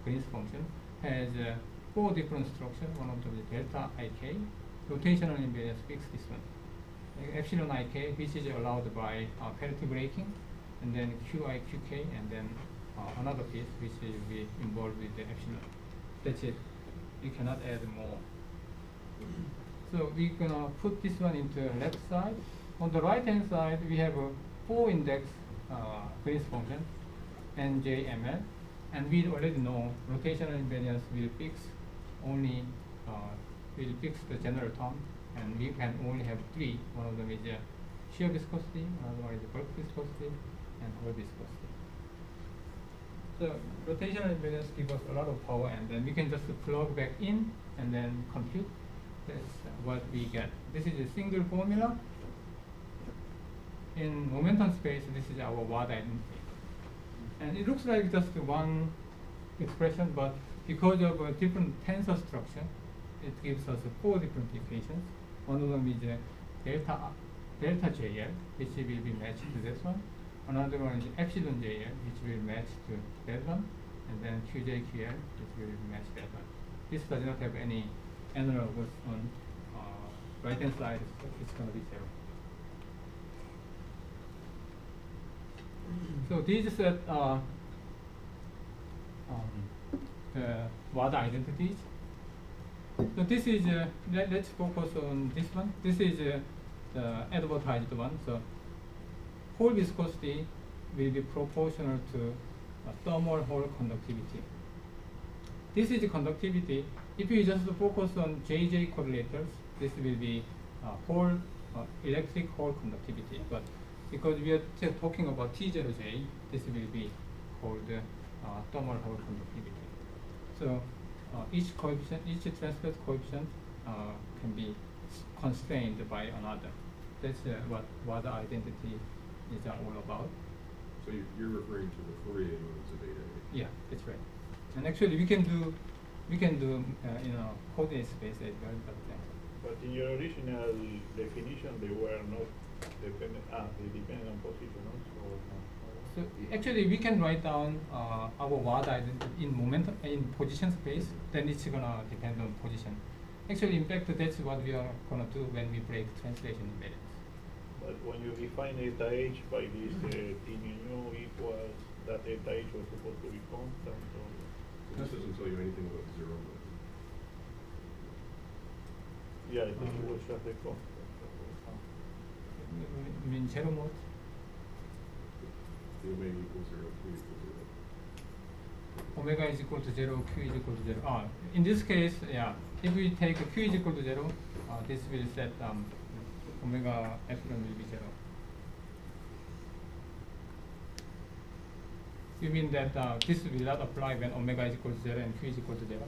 Green's function, has 4 different structures. One of them is delta ik, rotational invariance fix this one, epsilon ik, which is allowed by parity breaking, and then qi qk, and then another piece which will be involved with the epsilon. That's it. We cannot add more. So we're gonna put this one into the left side. On the right hand side, we have a 4 index Green's function, njml, and we already know rotational invariance will fix only will fix the general term, and we can only have 3. One of them is shear viscosity, another one is bulk viscosity, and hole viscosity. So rotational invariance gives us a lot of power, and then we can just plug back in and then compute. That's what we get. This is a single formula. In momentum space, this is our Ward identity. And it looks like just one expression, but because of a different tensor structure, it gives us 4 different equations. One of them is delta JL, which will be matched to this one. Another one is epsilon JL, which will match to that one, and then QJ QL, which will match that one. This does not have any analogs on right hand side, so it's going to be 0. So these set the WADA identities. So this is let's focus on this one. This is the advertised one. So hole viscosity will be proportional to thermal hole conductivity. This is the conductivity. If you just focus on JJ correlators, this will be electric hole conductivity. But because we are talking about T0J, this will be called thermal hole conductivity. So each coefficient, each transfer coefficient can be constrained by another. That's what WADA identity is all about. So you're referring to the Fourier modes of eta. Yeah, that's right. And actually, we can do coordinate space as well. But in your original definition, they were not dependent. They depend on position also. So actually, we can write down our WADA identity in momentum in position space. Then it's gonna depend on position. Actually, in fact, that's what we are gonna do when we break translation invariance. But when you define eta h by this T mu equals that eta h was supposed to be constant. So this doesn't tell you anything about 0 mode. Yeah, it was just a constant. You mean zero mode? The omega equals 0, Q equals 0. Omega is equal to 0, Q is equal to 0. In this case, yeah, if we take Q is equal to 0, this will set omega epsilon will be 0. You mean that this will not apply when omega is equal to 0 and Q is equal to 0?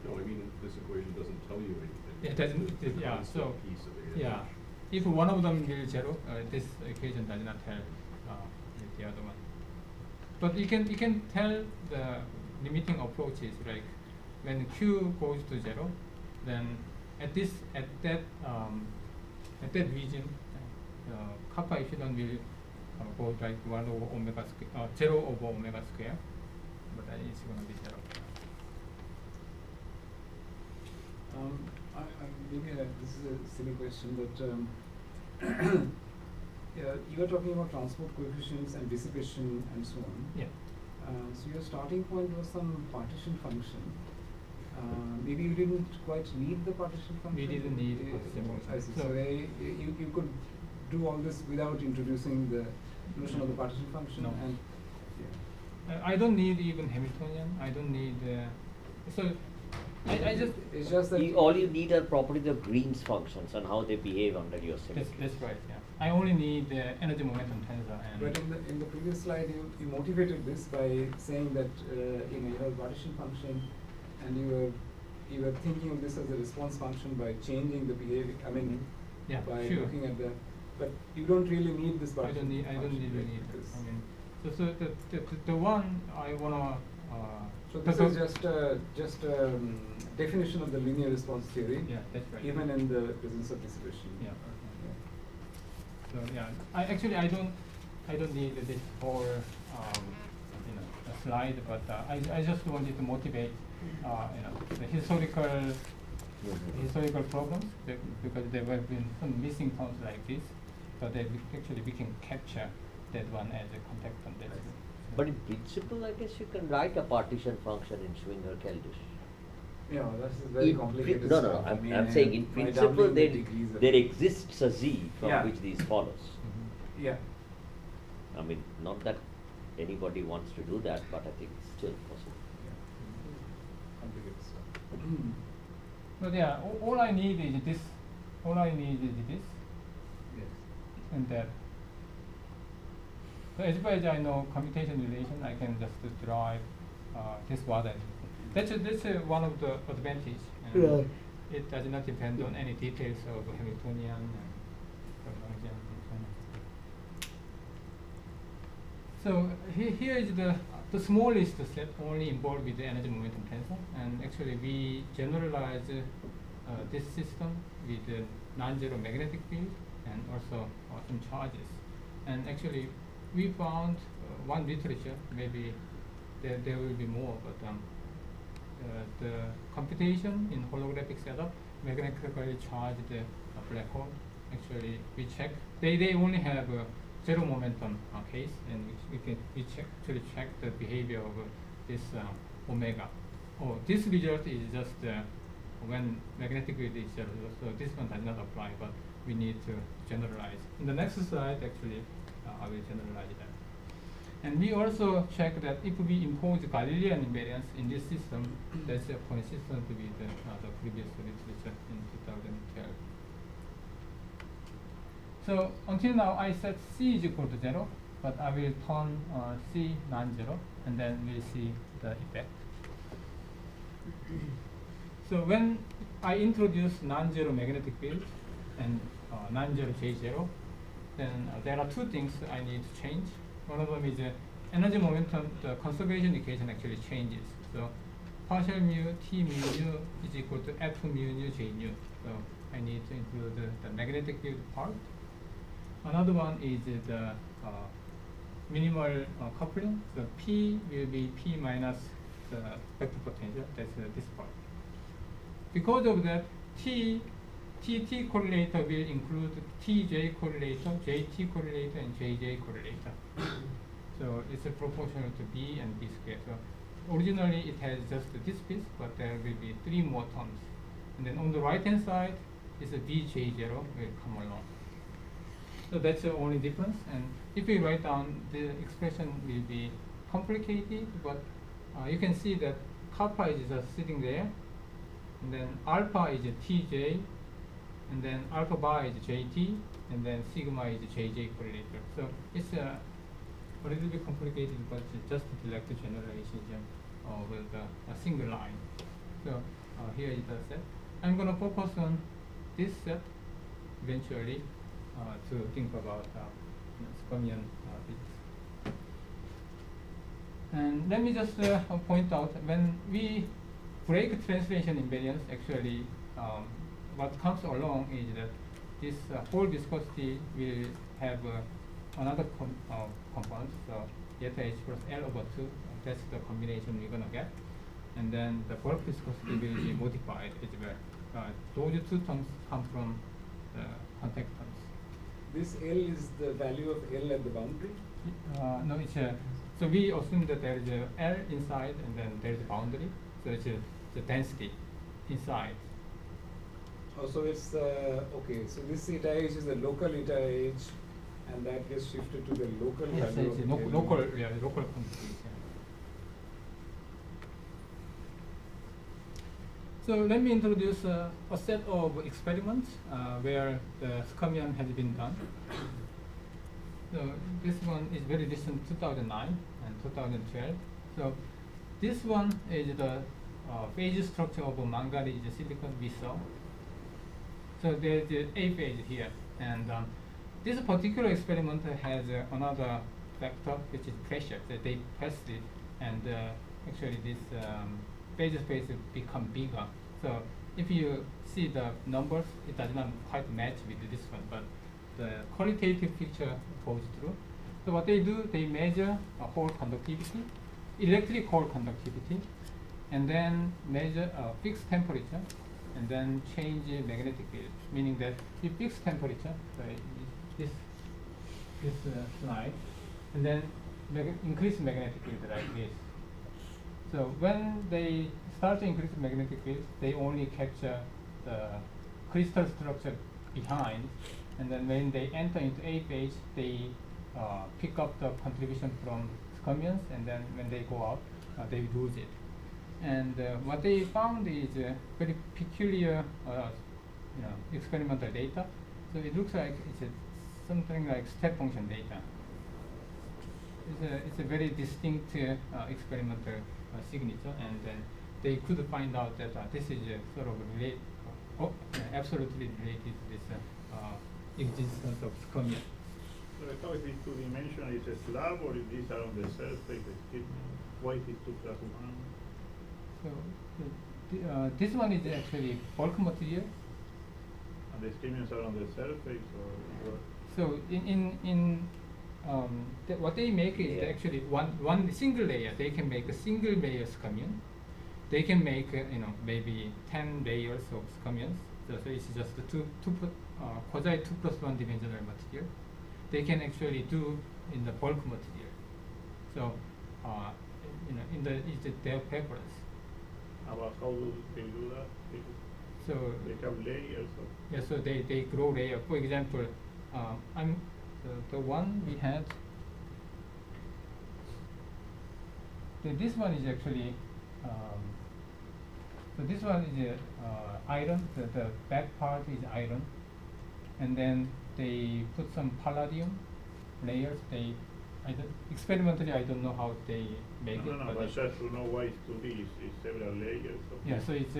No, I mean, this equation doesn't tell you anything. It doesn't, The yeah, constant so, piece of it. yeah. If one of them will 0, this equation does not tell the other one. But you can tell the limiting approaches, like when Q goes to 0, then at that region, kappa epsilon will go like 1 over omega square, 0 over omega square, but that is going to be 0. Maybe this is a silly question, but yeah, you are talking about transport coefficients and dissipation and so on. Yeah. So your starting point was some partition function. Maybe you didn't quite need the partition function. We didn't need partition function. I see. So you could do all this without introducing the notion of the partition function. No. And I don't need even Hamiltonian. I don't need. So I just. It's just that All you need are properties of Green's functions and how they behave under your symmetry. That's right. Yeah. I only need the energy momentum tensor and. But in the previous slide, you motivated this by saying that you have a partition function, and you were thinking of this as a response function by changing the behavior. I mean, Yeah, by sure. looking at the. But you don't really need this I partition. don't need. I don't function, really right? need. Because- I mean, so the one I wanna. So this is just a definition of the linear response theory. Yeah, that's right. Even in the presence of dissipation. Yeah. So yeah, I don't need this whole slide, but I just wanted to motivate the historical problems because there have been some missing terms like this, but then actually we can capture that one as a contact on that. But in principle, I guess you can write a partition function in Schwinger-Keldysh. Yeah, that's very In complicated no, stuff. I mean, I'm saying in by principle doubling the there, degrees of there exists a z from Yeah. which these follows. Yeah. I mean, not that anybody wants to do that, but I think it's still possible. Complicated stuff. But yeah, all I need is this. All I need is this Yes. and that. So as far as I know commutation relation, I can just derive this one. That's one of the advantage. And Right. it does not depend on any details of Hamiltonian and Lagrangian and so on. So here is the smallest set only involved with the energy momentum tensor, and actually we generalize this system with the non-zero magnetic field and also some charges. And actually we found one literature, maybe there will be more, but the computation in holographic setup, magnetically charged black hole, actually we check, they only have a zero momentum case, and we check the behavior of this omega. Oh, this result is just when magnetic field is zero, so this one does not apply, but we need to generalize. In the next slide, actually, I will generalize that. And we also check that if we impose Galilean invariance in this system, that's consistent with the previous literature in 2012. So until now, I set C is equal to 0, but I will turn C non-zero, and then we'll see the effect. So when I introduce non-zero magnetic field and non-zero J0, then there are two things I need to change. One of them is energy momentum, the conservation equation actually changes. So partial mu T mu nu is equal to F mu nu J nu. So I need to include the magnetic field part. Another one is the minimal coupling. So P will be P minus the vector potential, that's this part. Because of that, TT correlator will include TJ correlator, JT correlator, and JJ correlator. So it's proportional to B and B squared. So originally it has just this piece, but there will be 3 more terms. And then on the right hand side is a BJ0 will come along. So that's the only difference. And if we write down, the expression will be complicated, but you can see that kappa is just sitting there, and then alpha is tj, and then alpha bar is jt, and then sigma is jj correlator. So it's a little bit complicated, but it's just a direct generalization with a single line. So here is the set. I'm going to focus on this set eventually to think about Skamian bits. And let me just point out, when we break translation invariance, actually what comes along is that this whole viscosity will have another component, so delta H plus L over 2, that's the combination we're going to get. And then the bulk viscosity will be modified as well. Those two terms come from the contact terms. This L is the value of L at the boundary? No, it's so we assume that there is a L inside and then there is a boundary. So it's the density inside. Oh, so it's okay. So this eta H is the local eta H, and that gets shifted to the local Yes, value it's of L. local quantities. Yeah. So let me introduce a set of experiments where the Skamian has been done. So this one is very recent, 2009 and 2012. So this one is the phase structure of a manganese silicon we saw. So there's the A phase here, and this particular experiment has another factor, which is pressure. So they pressed it, and actually this phase space become bigger. So if you see the numbers, it does not quite match with this one, but the qualitative picture goes through. So what they do, they measure a hole conductivity, electric hole conductivity, and then measure a fixed temperature, and then change magnetic field, meaning that you fix temperature, so this slide, and then increase magnetic field like this. So when they start to increase magnetic field, they only capture the crystal structure behind, and then when they enter into A phase, they pick up the contribution from Skamians, and then when they go out, they lose it. And what they found is very peculiar experimental data. So it looks like it's something like step function data. It's a very distinct experimental signature, and then they could find out that this is sort of absolutely related to this existence of Skamian. So how is this two-dimensional? Is a slab, or is these are on the surface? Why is it 2 plus 1? So this one is actually bulk material. And the Skamians are on the surface, or what? So what they make is actually one single layer. They can make a single layer Skamian. They can make maybe 10 layers of Skamians. So it's just the quasi 2 plus 1 dimensional material. They can actually do in the bulk material. So it's their preference. About how do they do that? So they have layers. Yeah, so they grow layer. For example, the one we had. This one is actually. So this one is iron. The back part is iron, and then they put some palladium layers. Experimentally, I don't know how they make it. No, but just to know why it's 2D, it's several layers. Yeah, so it's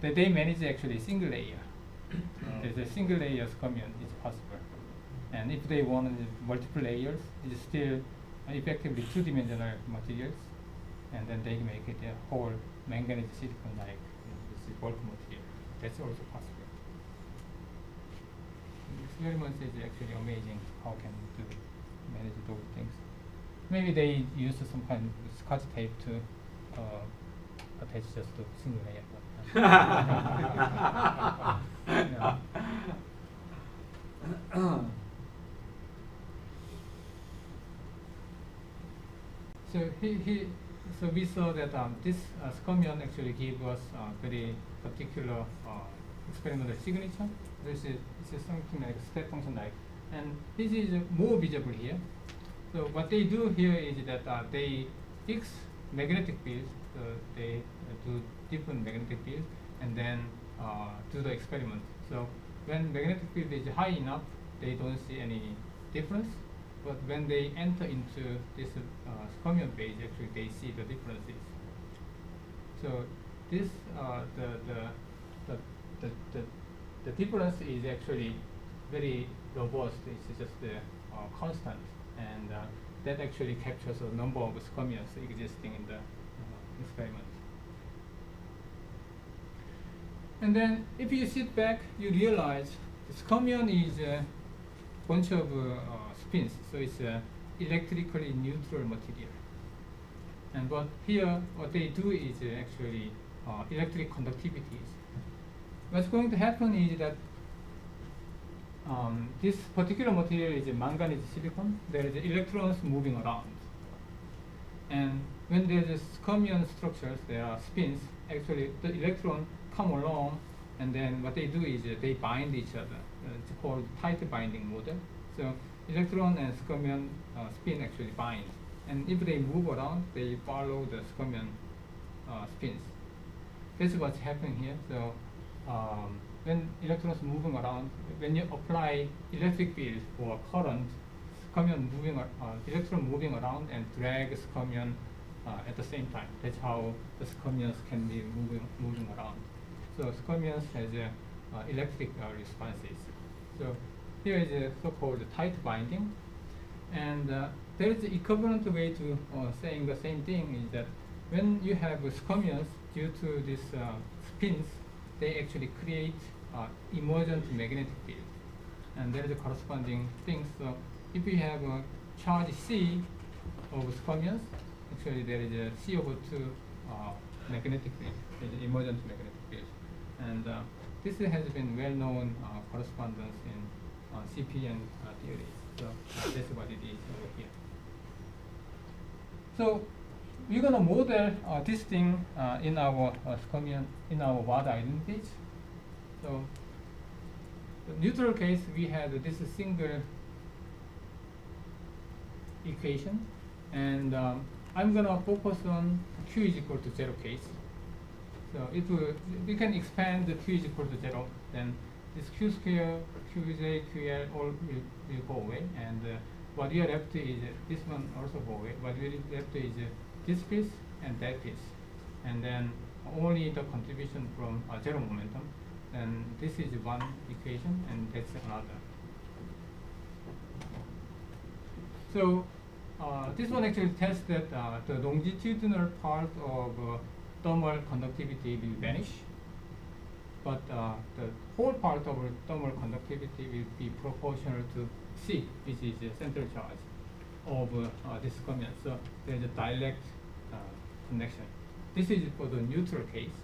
they manage actually single layer. There's a single layer Skamian is possible, and if they want multiple layers, it's still effectively 2-dimensional materials, and then they make it a whole manganese silicon like this bulk material. That's also possible. The experiment is actually amazing. How can do manage those things? Maybe they use some kind of Scotch tape to attach just to single layer. Yeah. So we saw that this Skamian actually gave us very particular experimental signature. This is something like step function like And this is more visible here. So what they do here is that they fix magnetic fields. They do different magnetic fields and then do the experiment. So when magnetic field is high enough, they don't see any difference. But when they enter into this Scomian phase, actually they see the differences. So this the difference is actually very robust. It's just constant, and that actually captures a number of Scomians existing in the experiment. And then if you sit back, you realize the Scomian is a bunch of spins, so it's electrically neutral material. And but here, what they do is actually electric conductivities. What's going to happen is that this particular material is a manganese silicon. There is electrons moving around. And when there's a Scomian structures, there are spins. Actually, the electron come along, and then what they do is they bind each other. It's called tight binding model. So electron and Scomian spin actually bind. And if they move around, they follow the Scomian spins. This is what's happening here. So when electrons moving around, when you apply electric field or current, Scomian electron moving around and drag Scomian at the same time. That's how the Scomians can be moving around. So Scomians has electric responses. So here is a so-called tight binding, and there is an equivalent way to saying the same thing is that when you have Scomians, due to these spins, they actually create emergent magnetic field, and there is a corresponding thing. So if you have a charge C of Scomians, actually there is a C over 2 magnetic field, there is emergent magnetic field, and this has been well-known correspondence in CPN theory. So that's what it is over here. So we're gonna model this thing in our Scomian, in our Wada identities. So the neutral case, we had this single equation, and I'm gonna focus on Q is equal to 0 case. So if we can expand the Q is equal to 0, then this Q square, Qj, Ql all will go away, and what we are left is this one also go away. What we are left is this piece and that piece, and then only the contribution from zero momentum. Then this is one equation, and that's another. So this one actually tests that the longitudinal part of thermal conductivity will vanish, but the whole part of thermal conductivity will be proportional to C, which is the central charge of this Scomian. So there is a direct connection. This is for the neutral case.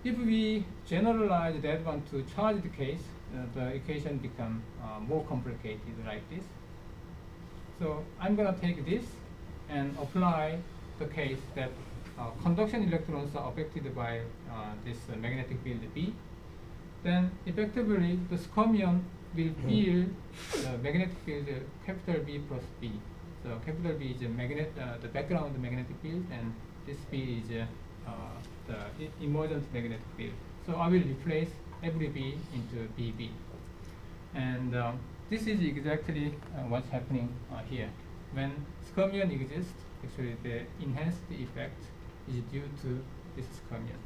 If we generalize that one to charged case, the equation becomes more complicated like this. So I'm going to take this and apply the case that conduction electrons are affected by this magnetic field B. Then effectively the Scomian will feel the magnetic field capital B plus B. So capital B is the background magnetic field, and this B is the emergent magnetic field. So I will replace every B into BB. And this is exactly what's happening here. When Scomian exists, actually the enhanced effect is due to this Scomian.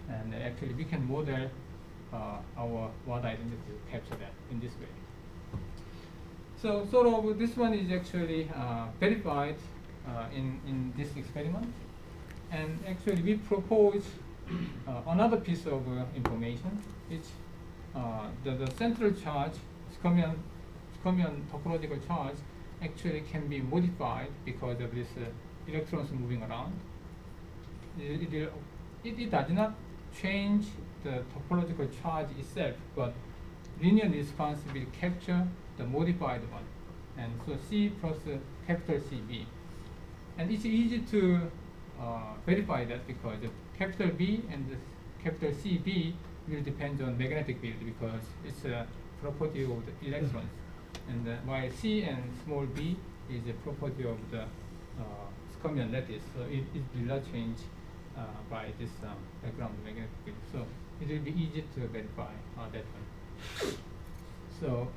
And actually we can model our Wada identity to capture that in this way. So sort of this one is actually verified in this experiment. And actually we propose another piece of information, which the central charge, Scomian topological charge, actually can be modified because of this electrons moving around. It does not change the topological charge itself, but linear response will capture the modified one. And so C plus capital CB. And it's easy to verify that because the capital B and the capital CB will depend on magnetic field, because it's property of the electrons, and while C and small b is the property of the Scormian lattice. So it will not change by this background magnetic field. So it will be easy to verify that one. So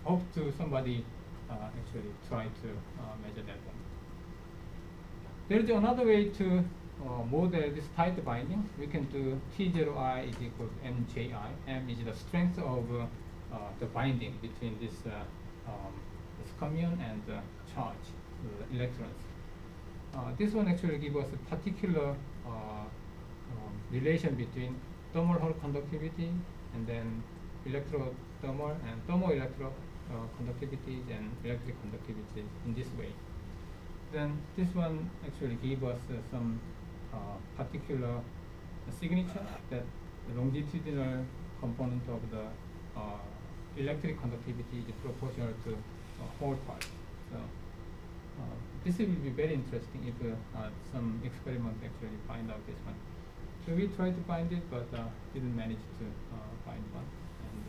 hope to somebody actually try to measure that one. There is another way to model this tight binding. We can do T0I is equal to MJI. M is the strength of the binding between this this commune and the charge, the electrons. This one actually gives us a particular relation between thermal Hall conductivity and then electrothermal and thermoelectro conductivities and electric conductivities in this way. Then this one actually gives us some particular signature that the longitudinal component of the electric conductivity is proportional to whole part. So this will be very interesting if some experiment actually find out this one. So we tried to find it, but didn't manage to find one. And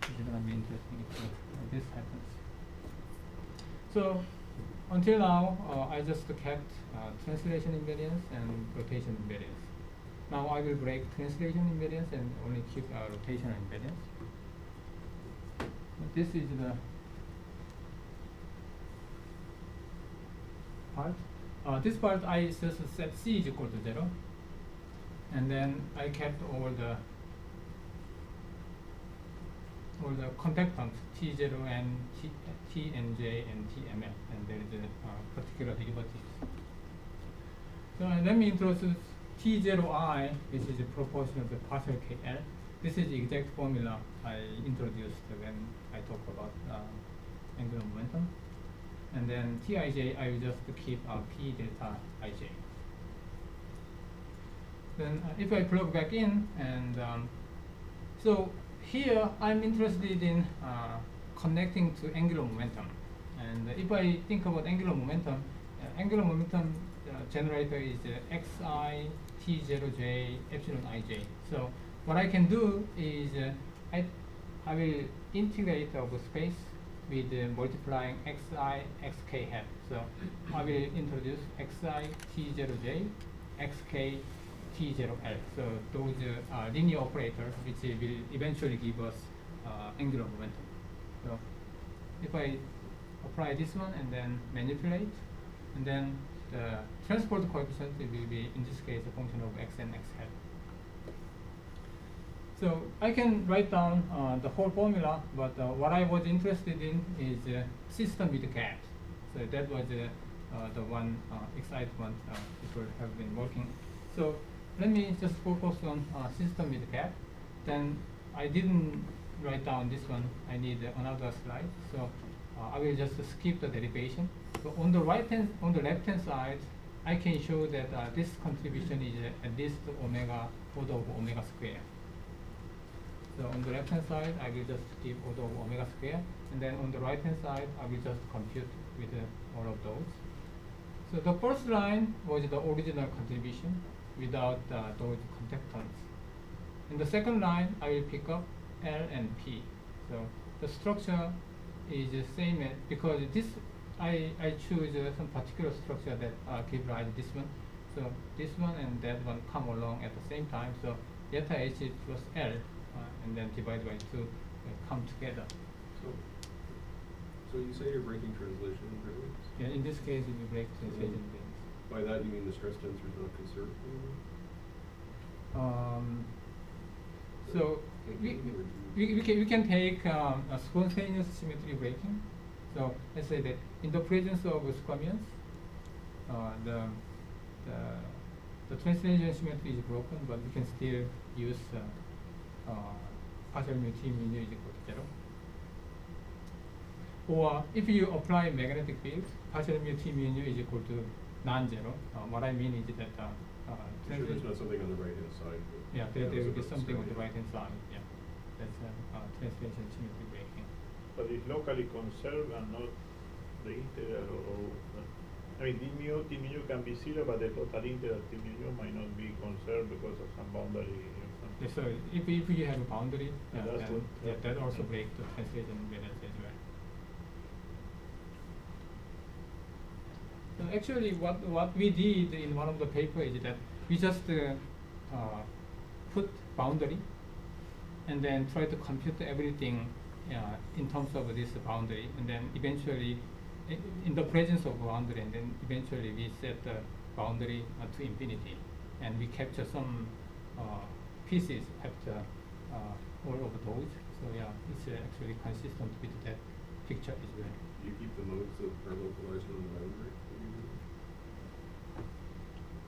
it's going to be interesting if this happens. So until now, I just kept translation invariance and rotation invariance. Now I will break translation invariance and only keep rotational invariance. This is the part. This part I just set C is equal to 0. And then I kept all the contactants T0 and T and J and TML, and there is a particular derivatives. So let me introduce T0I, which is a proportional to partial KL. This is the exact formula I introduced when I talked about angular momentum. And then Tij, I will just keep P delta Ij. Then if I plug back in, and so here I'm interested in connecting to angular momentum. And if I think about angular momentum generator is xi t0j epsilon ij. So what I can do is I will integrate over space with multiplying xi xk hat. So I will introduce xi t0j xk T0L. So those linear operators which will eventually give us angular momentum. So if I apply this one and then manipulate, and then the transport coefficient will be in this case a function of x and x hat. So I can write down the whole formula, but what I was interested in is system with gaps. So that was the one excitement people have been working. So let me just focus on system with gap. Then I didn't write down this one. I need another slide. So I will just skip the derivation. So on the left hand side, I can show that this contribution is at least omega order of omega square. So on the left hand side, I will just give order of omega square, and then on the right hand side, I will just compute with all of those. So the first line was the original contribution without those contactants. In the second line, I will pick up L and P. So the structure is the same because this I choose some particular structure that give rise to this one. So this one and that one come along at the same time. So delta H plus L and then divided by 2 come together. So you say you're breaking translation invariance? Yeah, in this case, it will break translation invariance. By that you mean the stress tensor is not conserved anymore? So we can take a spontaneous symmetry breaking. So let's say that in the presence of squamions, the translation symmetry is broken, but we can still use partial mu t mu nu is equal to 0. Or if you apply magnetic field, partial mu t mu nu is equal to non-zero. What I mean is that sure, there's not something on the right hand side. Yeah, there will be something on the right hand side. Yeah, that's translation symmetry breaking. But it's locally conserved and not the integral, I mean, T mu can be 0, but the total integral T mu might not be conserved because of some boundary or something. So if you have a boundary, And that's then what- that also breaks the translation invariance as well. So actually, what we did in one of the papers is that we just put boundary, and then try to compute everything in terms of this boundary, and then eventually, in the presence of boundary, and then eventually we set the boundary to infinity, and we capture some pieces after all of those. So yeah, it's actually consistent with that picture as well. Do you keep the modes that are localized on the boundary?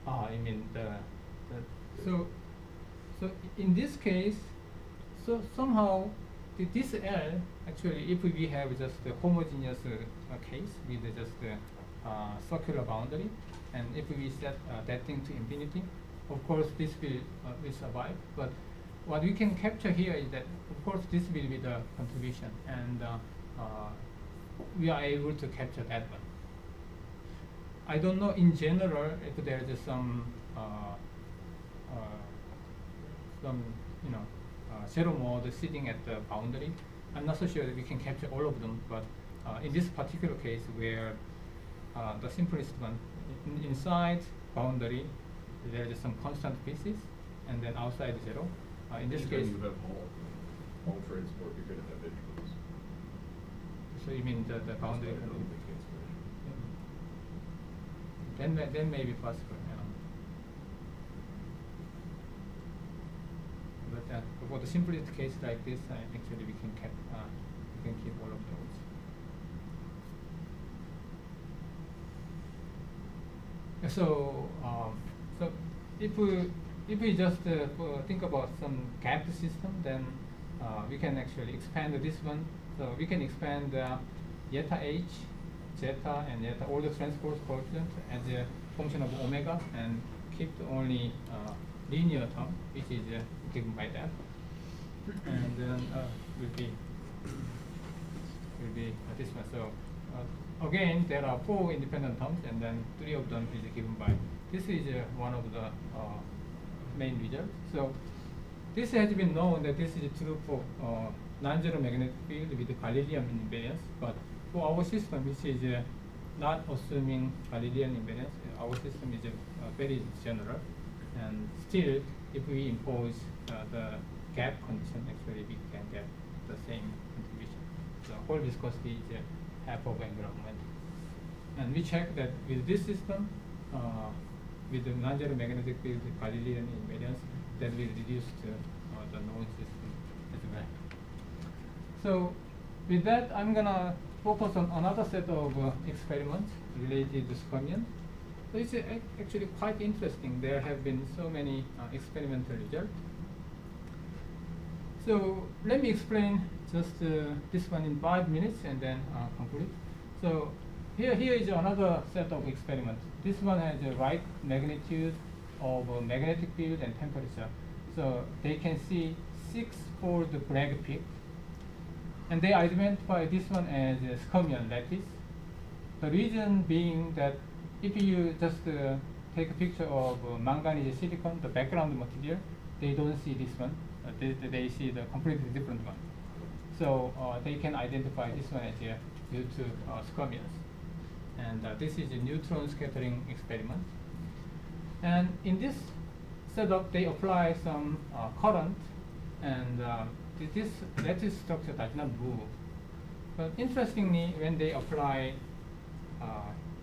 I mean so in this case, so somehow this L actually, if we have just a homogeneous case with just a circular boundary, and if we set that thing to infinity, of course this will survive. But what we can capture here is that, of course, this will be the contribution, and we are able to capture that one. I don't know in general if there is some zero mode sitting at the boundary. I'm not so sure that we can capture all of them, but in this particular case where the simplest one, inside boundary there is some constant pieces, and then outside zero. In this Anytime case, you have Hall transport, you're going to have intervals. so you mean the boundary? That's why I don't think cancellation. Then may be possible. But for the simplest case like this, actually we can keep all of those. So if we just think about some gapped system, then we can actually expand this one. So we can expand eta h, zeta, and zeta, all the transport coefficient as a function of omega, and keep the only linear term, which is given by that, and then will be this one. So again, there are 4 independent terms, and then 3 of them is given by. This is one of the main results. So this has been known that this is true for non-zero magnetic field with Galilean invariance, but for our system, which is not assuming Galilean invariance, our system is very general, and still, if we impose the gap condition, actually we can get the same contribution. So whole viscosity is half of angular momentum, and we check that with this system, with the non-zero magnetic field Galilean invariance, that will reduce to the known system as well. So with that, I'm gonna focus on another set of experiments related to Skonian. So it's actually quite interesting. There have been so many experimental results. So let me explain just this one in 5 minutes and then conclude. So here is another set of experiments. This one has a right magnitude of magnetic field and temperature. So they can see 6-fold Bragg peak. And they identify this one as a Skonian lattice. The reason being that if you just take a picture of manganese silicon, the background material, they don't see this one. They see the completely different one. So they can identify this one as due to Skonians. And this is a neutron scattering experiment. And in this setup, they apply some current, and this lattice structure does not move. But interestingly, when they apply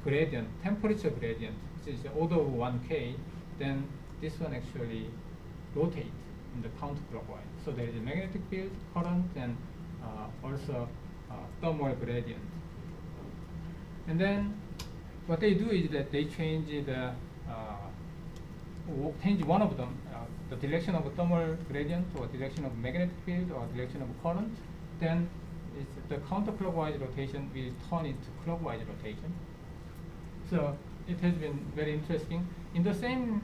gradient, temperature gradient, which is order of 1K, then this one actually rotates in the counterclockwise. So there is a magnetic field, current, and also thermal gradient. And then what they do is that they change change one of them, the direction of a thermal gradient or direction of magnetic field or direction of current, then the counterclockwise rotation will turn into clockwise rotation. So it has been very interesting. In the same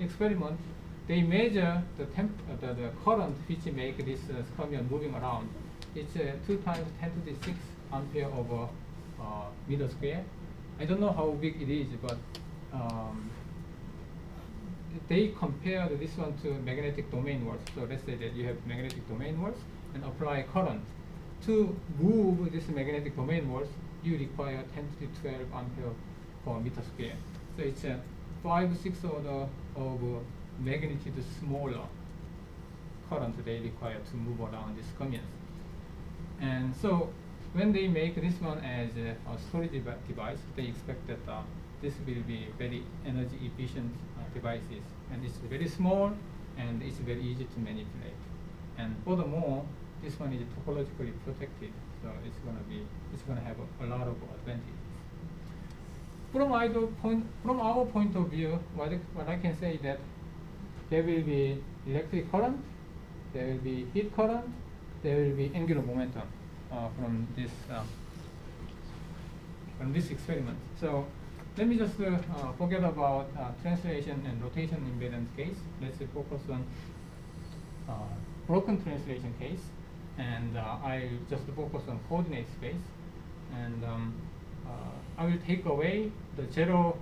experiment, they measure the current which make this Skonian moving around. It's 2 times 10 to the 6 ampere over meter square. I don't know how big it is, but they compared this one to magnetic domain walls. So let's say that you have magnetic domain walls and apply current. To move this magnetic domain walls, you require 10 to the 12 ampere per meter square. So it's a 5-6 order of magnitude smaller current they require to move around these commons. And so when they make this one as a storage device, they expect that this will be very energy efficient devices, and it's very small and it's very easy to manipulate. And furthermore, this one is topologically protected, so it's gonna have a lot of advantages. From our point of view, what I can say that there will be electric current, there will be heat current, there will be angular momentum from this experiment. So let me just forget about translation and rotation impedance case. Let's focus on broken translation case, and I just focus on coordinate space, and I will take away the zero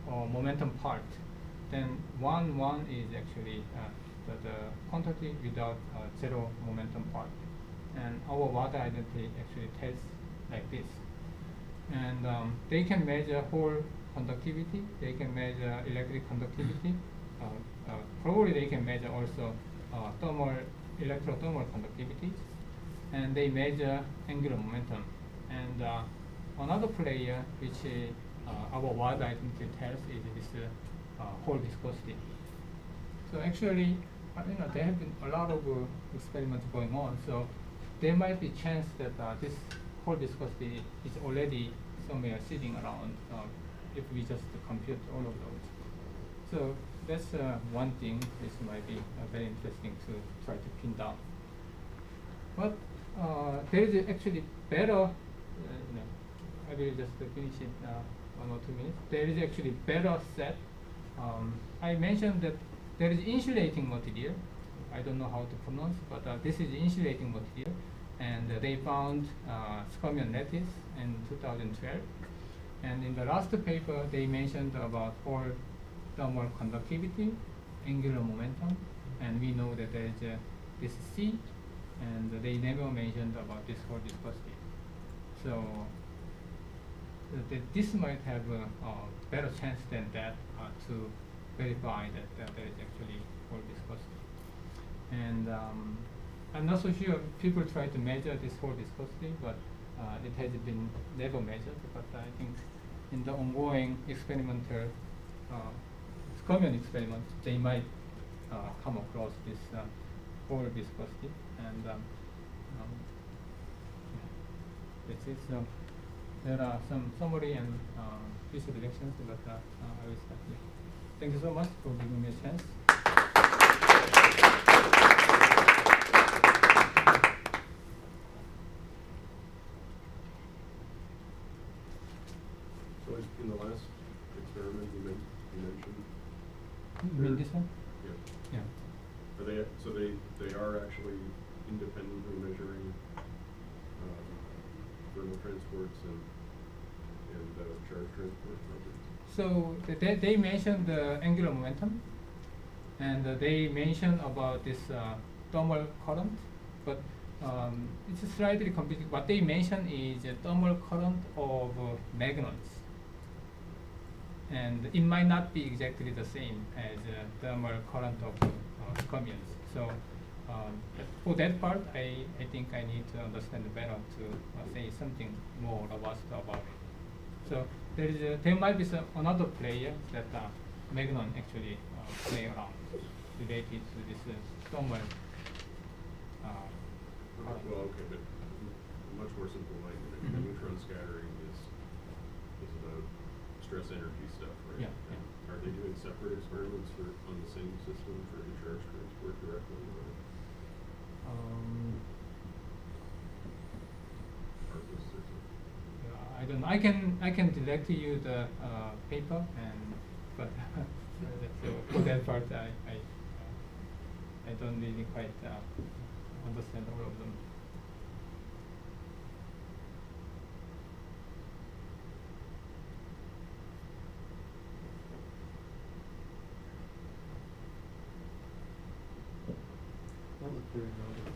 momentum part. Then 1 is actually the quantity without zero momentum part, and our water identity actually tells like this. And they can measure hole conductivity, they can measure electric conductivity, probably they can measure also electrothermal conductivity, and they measure angular momentum. And another player which our water identity tells is this hole viscosity. So actually, there have been a lot of experiments going on, so there might be chance that this hole viscosity is already somewhere sitting around if we just compute all of those. So that's one thing which might be very interesting to try to pin down. But there is actually better, I will just finish it 1 or 2 minutes. There is actually better set. I mentioned that there is insulating material. I don't know how to pronounce, but this is insulating material. And they found squamion lattice in 2012. And in the last paper, they mentioned about hole thermal conductivity, angular momentum, and we know that there is this C, and they never mentioned about this hole viscosity. So this might have a better chance than that to verify that there is actually hole viscosity. And I'm not so sure people try to measure this hole viscosity, but it has been never measured. But I think in the ongoing experimental squamion experiment, they might come across this hole viscosity. And that's it. So there are some summary and future directions, but I will start here. Thank you so much for giving me a chance. So in the last experiment you mentioned. You mean this one? Yeah. Yeah. Are they are actually independently measuring thermal transports and charge transport properties? So they mentioned the angular momentum, and they mentioned about this thermal current, but it's slightly complicated. What they mention is a thermal current of magnets, and it might not be exactly the same as thermal current of squamions. So for that part, I think I need to understand better to say something more robust about it. So there might be another player that magnon actually play around related to this thermal. Well, okay, but much more simple language. I mean, neutron scattering is about stress energy stuff, right? Yeah. And are they doing separate experiments on the same system for the charge transport directly? Or this or something? I don't know. I can direct you the paper, but so for that part I don't really quite understand all of them. There is no other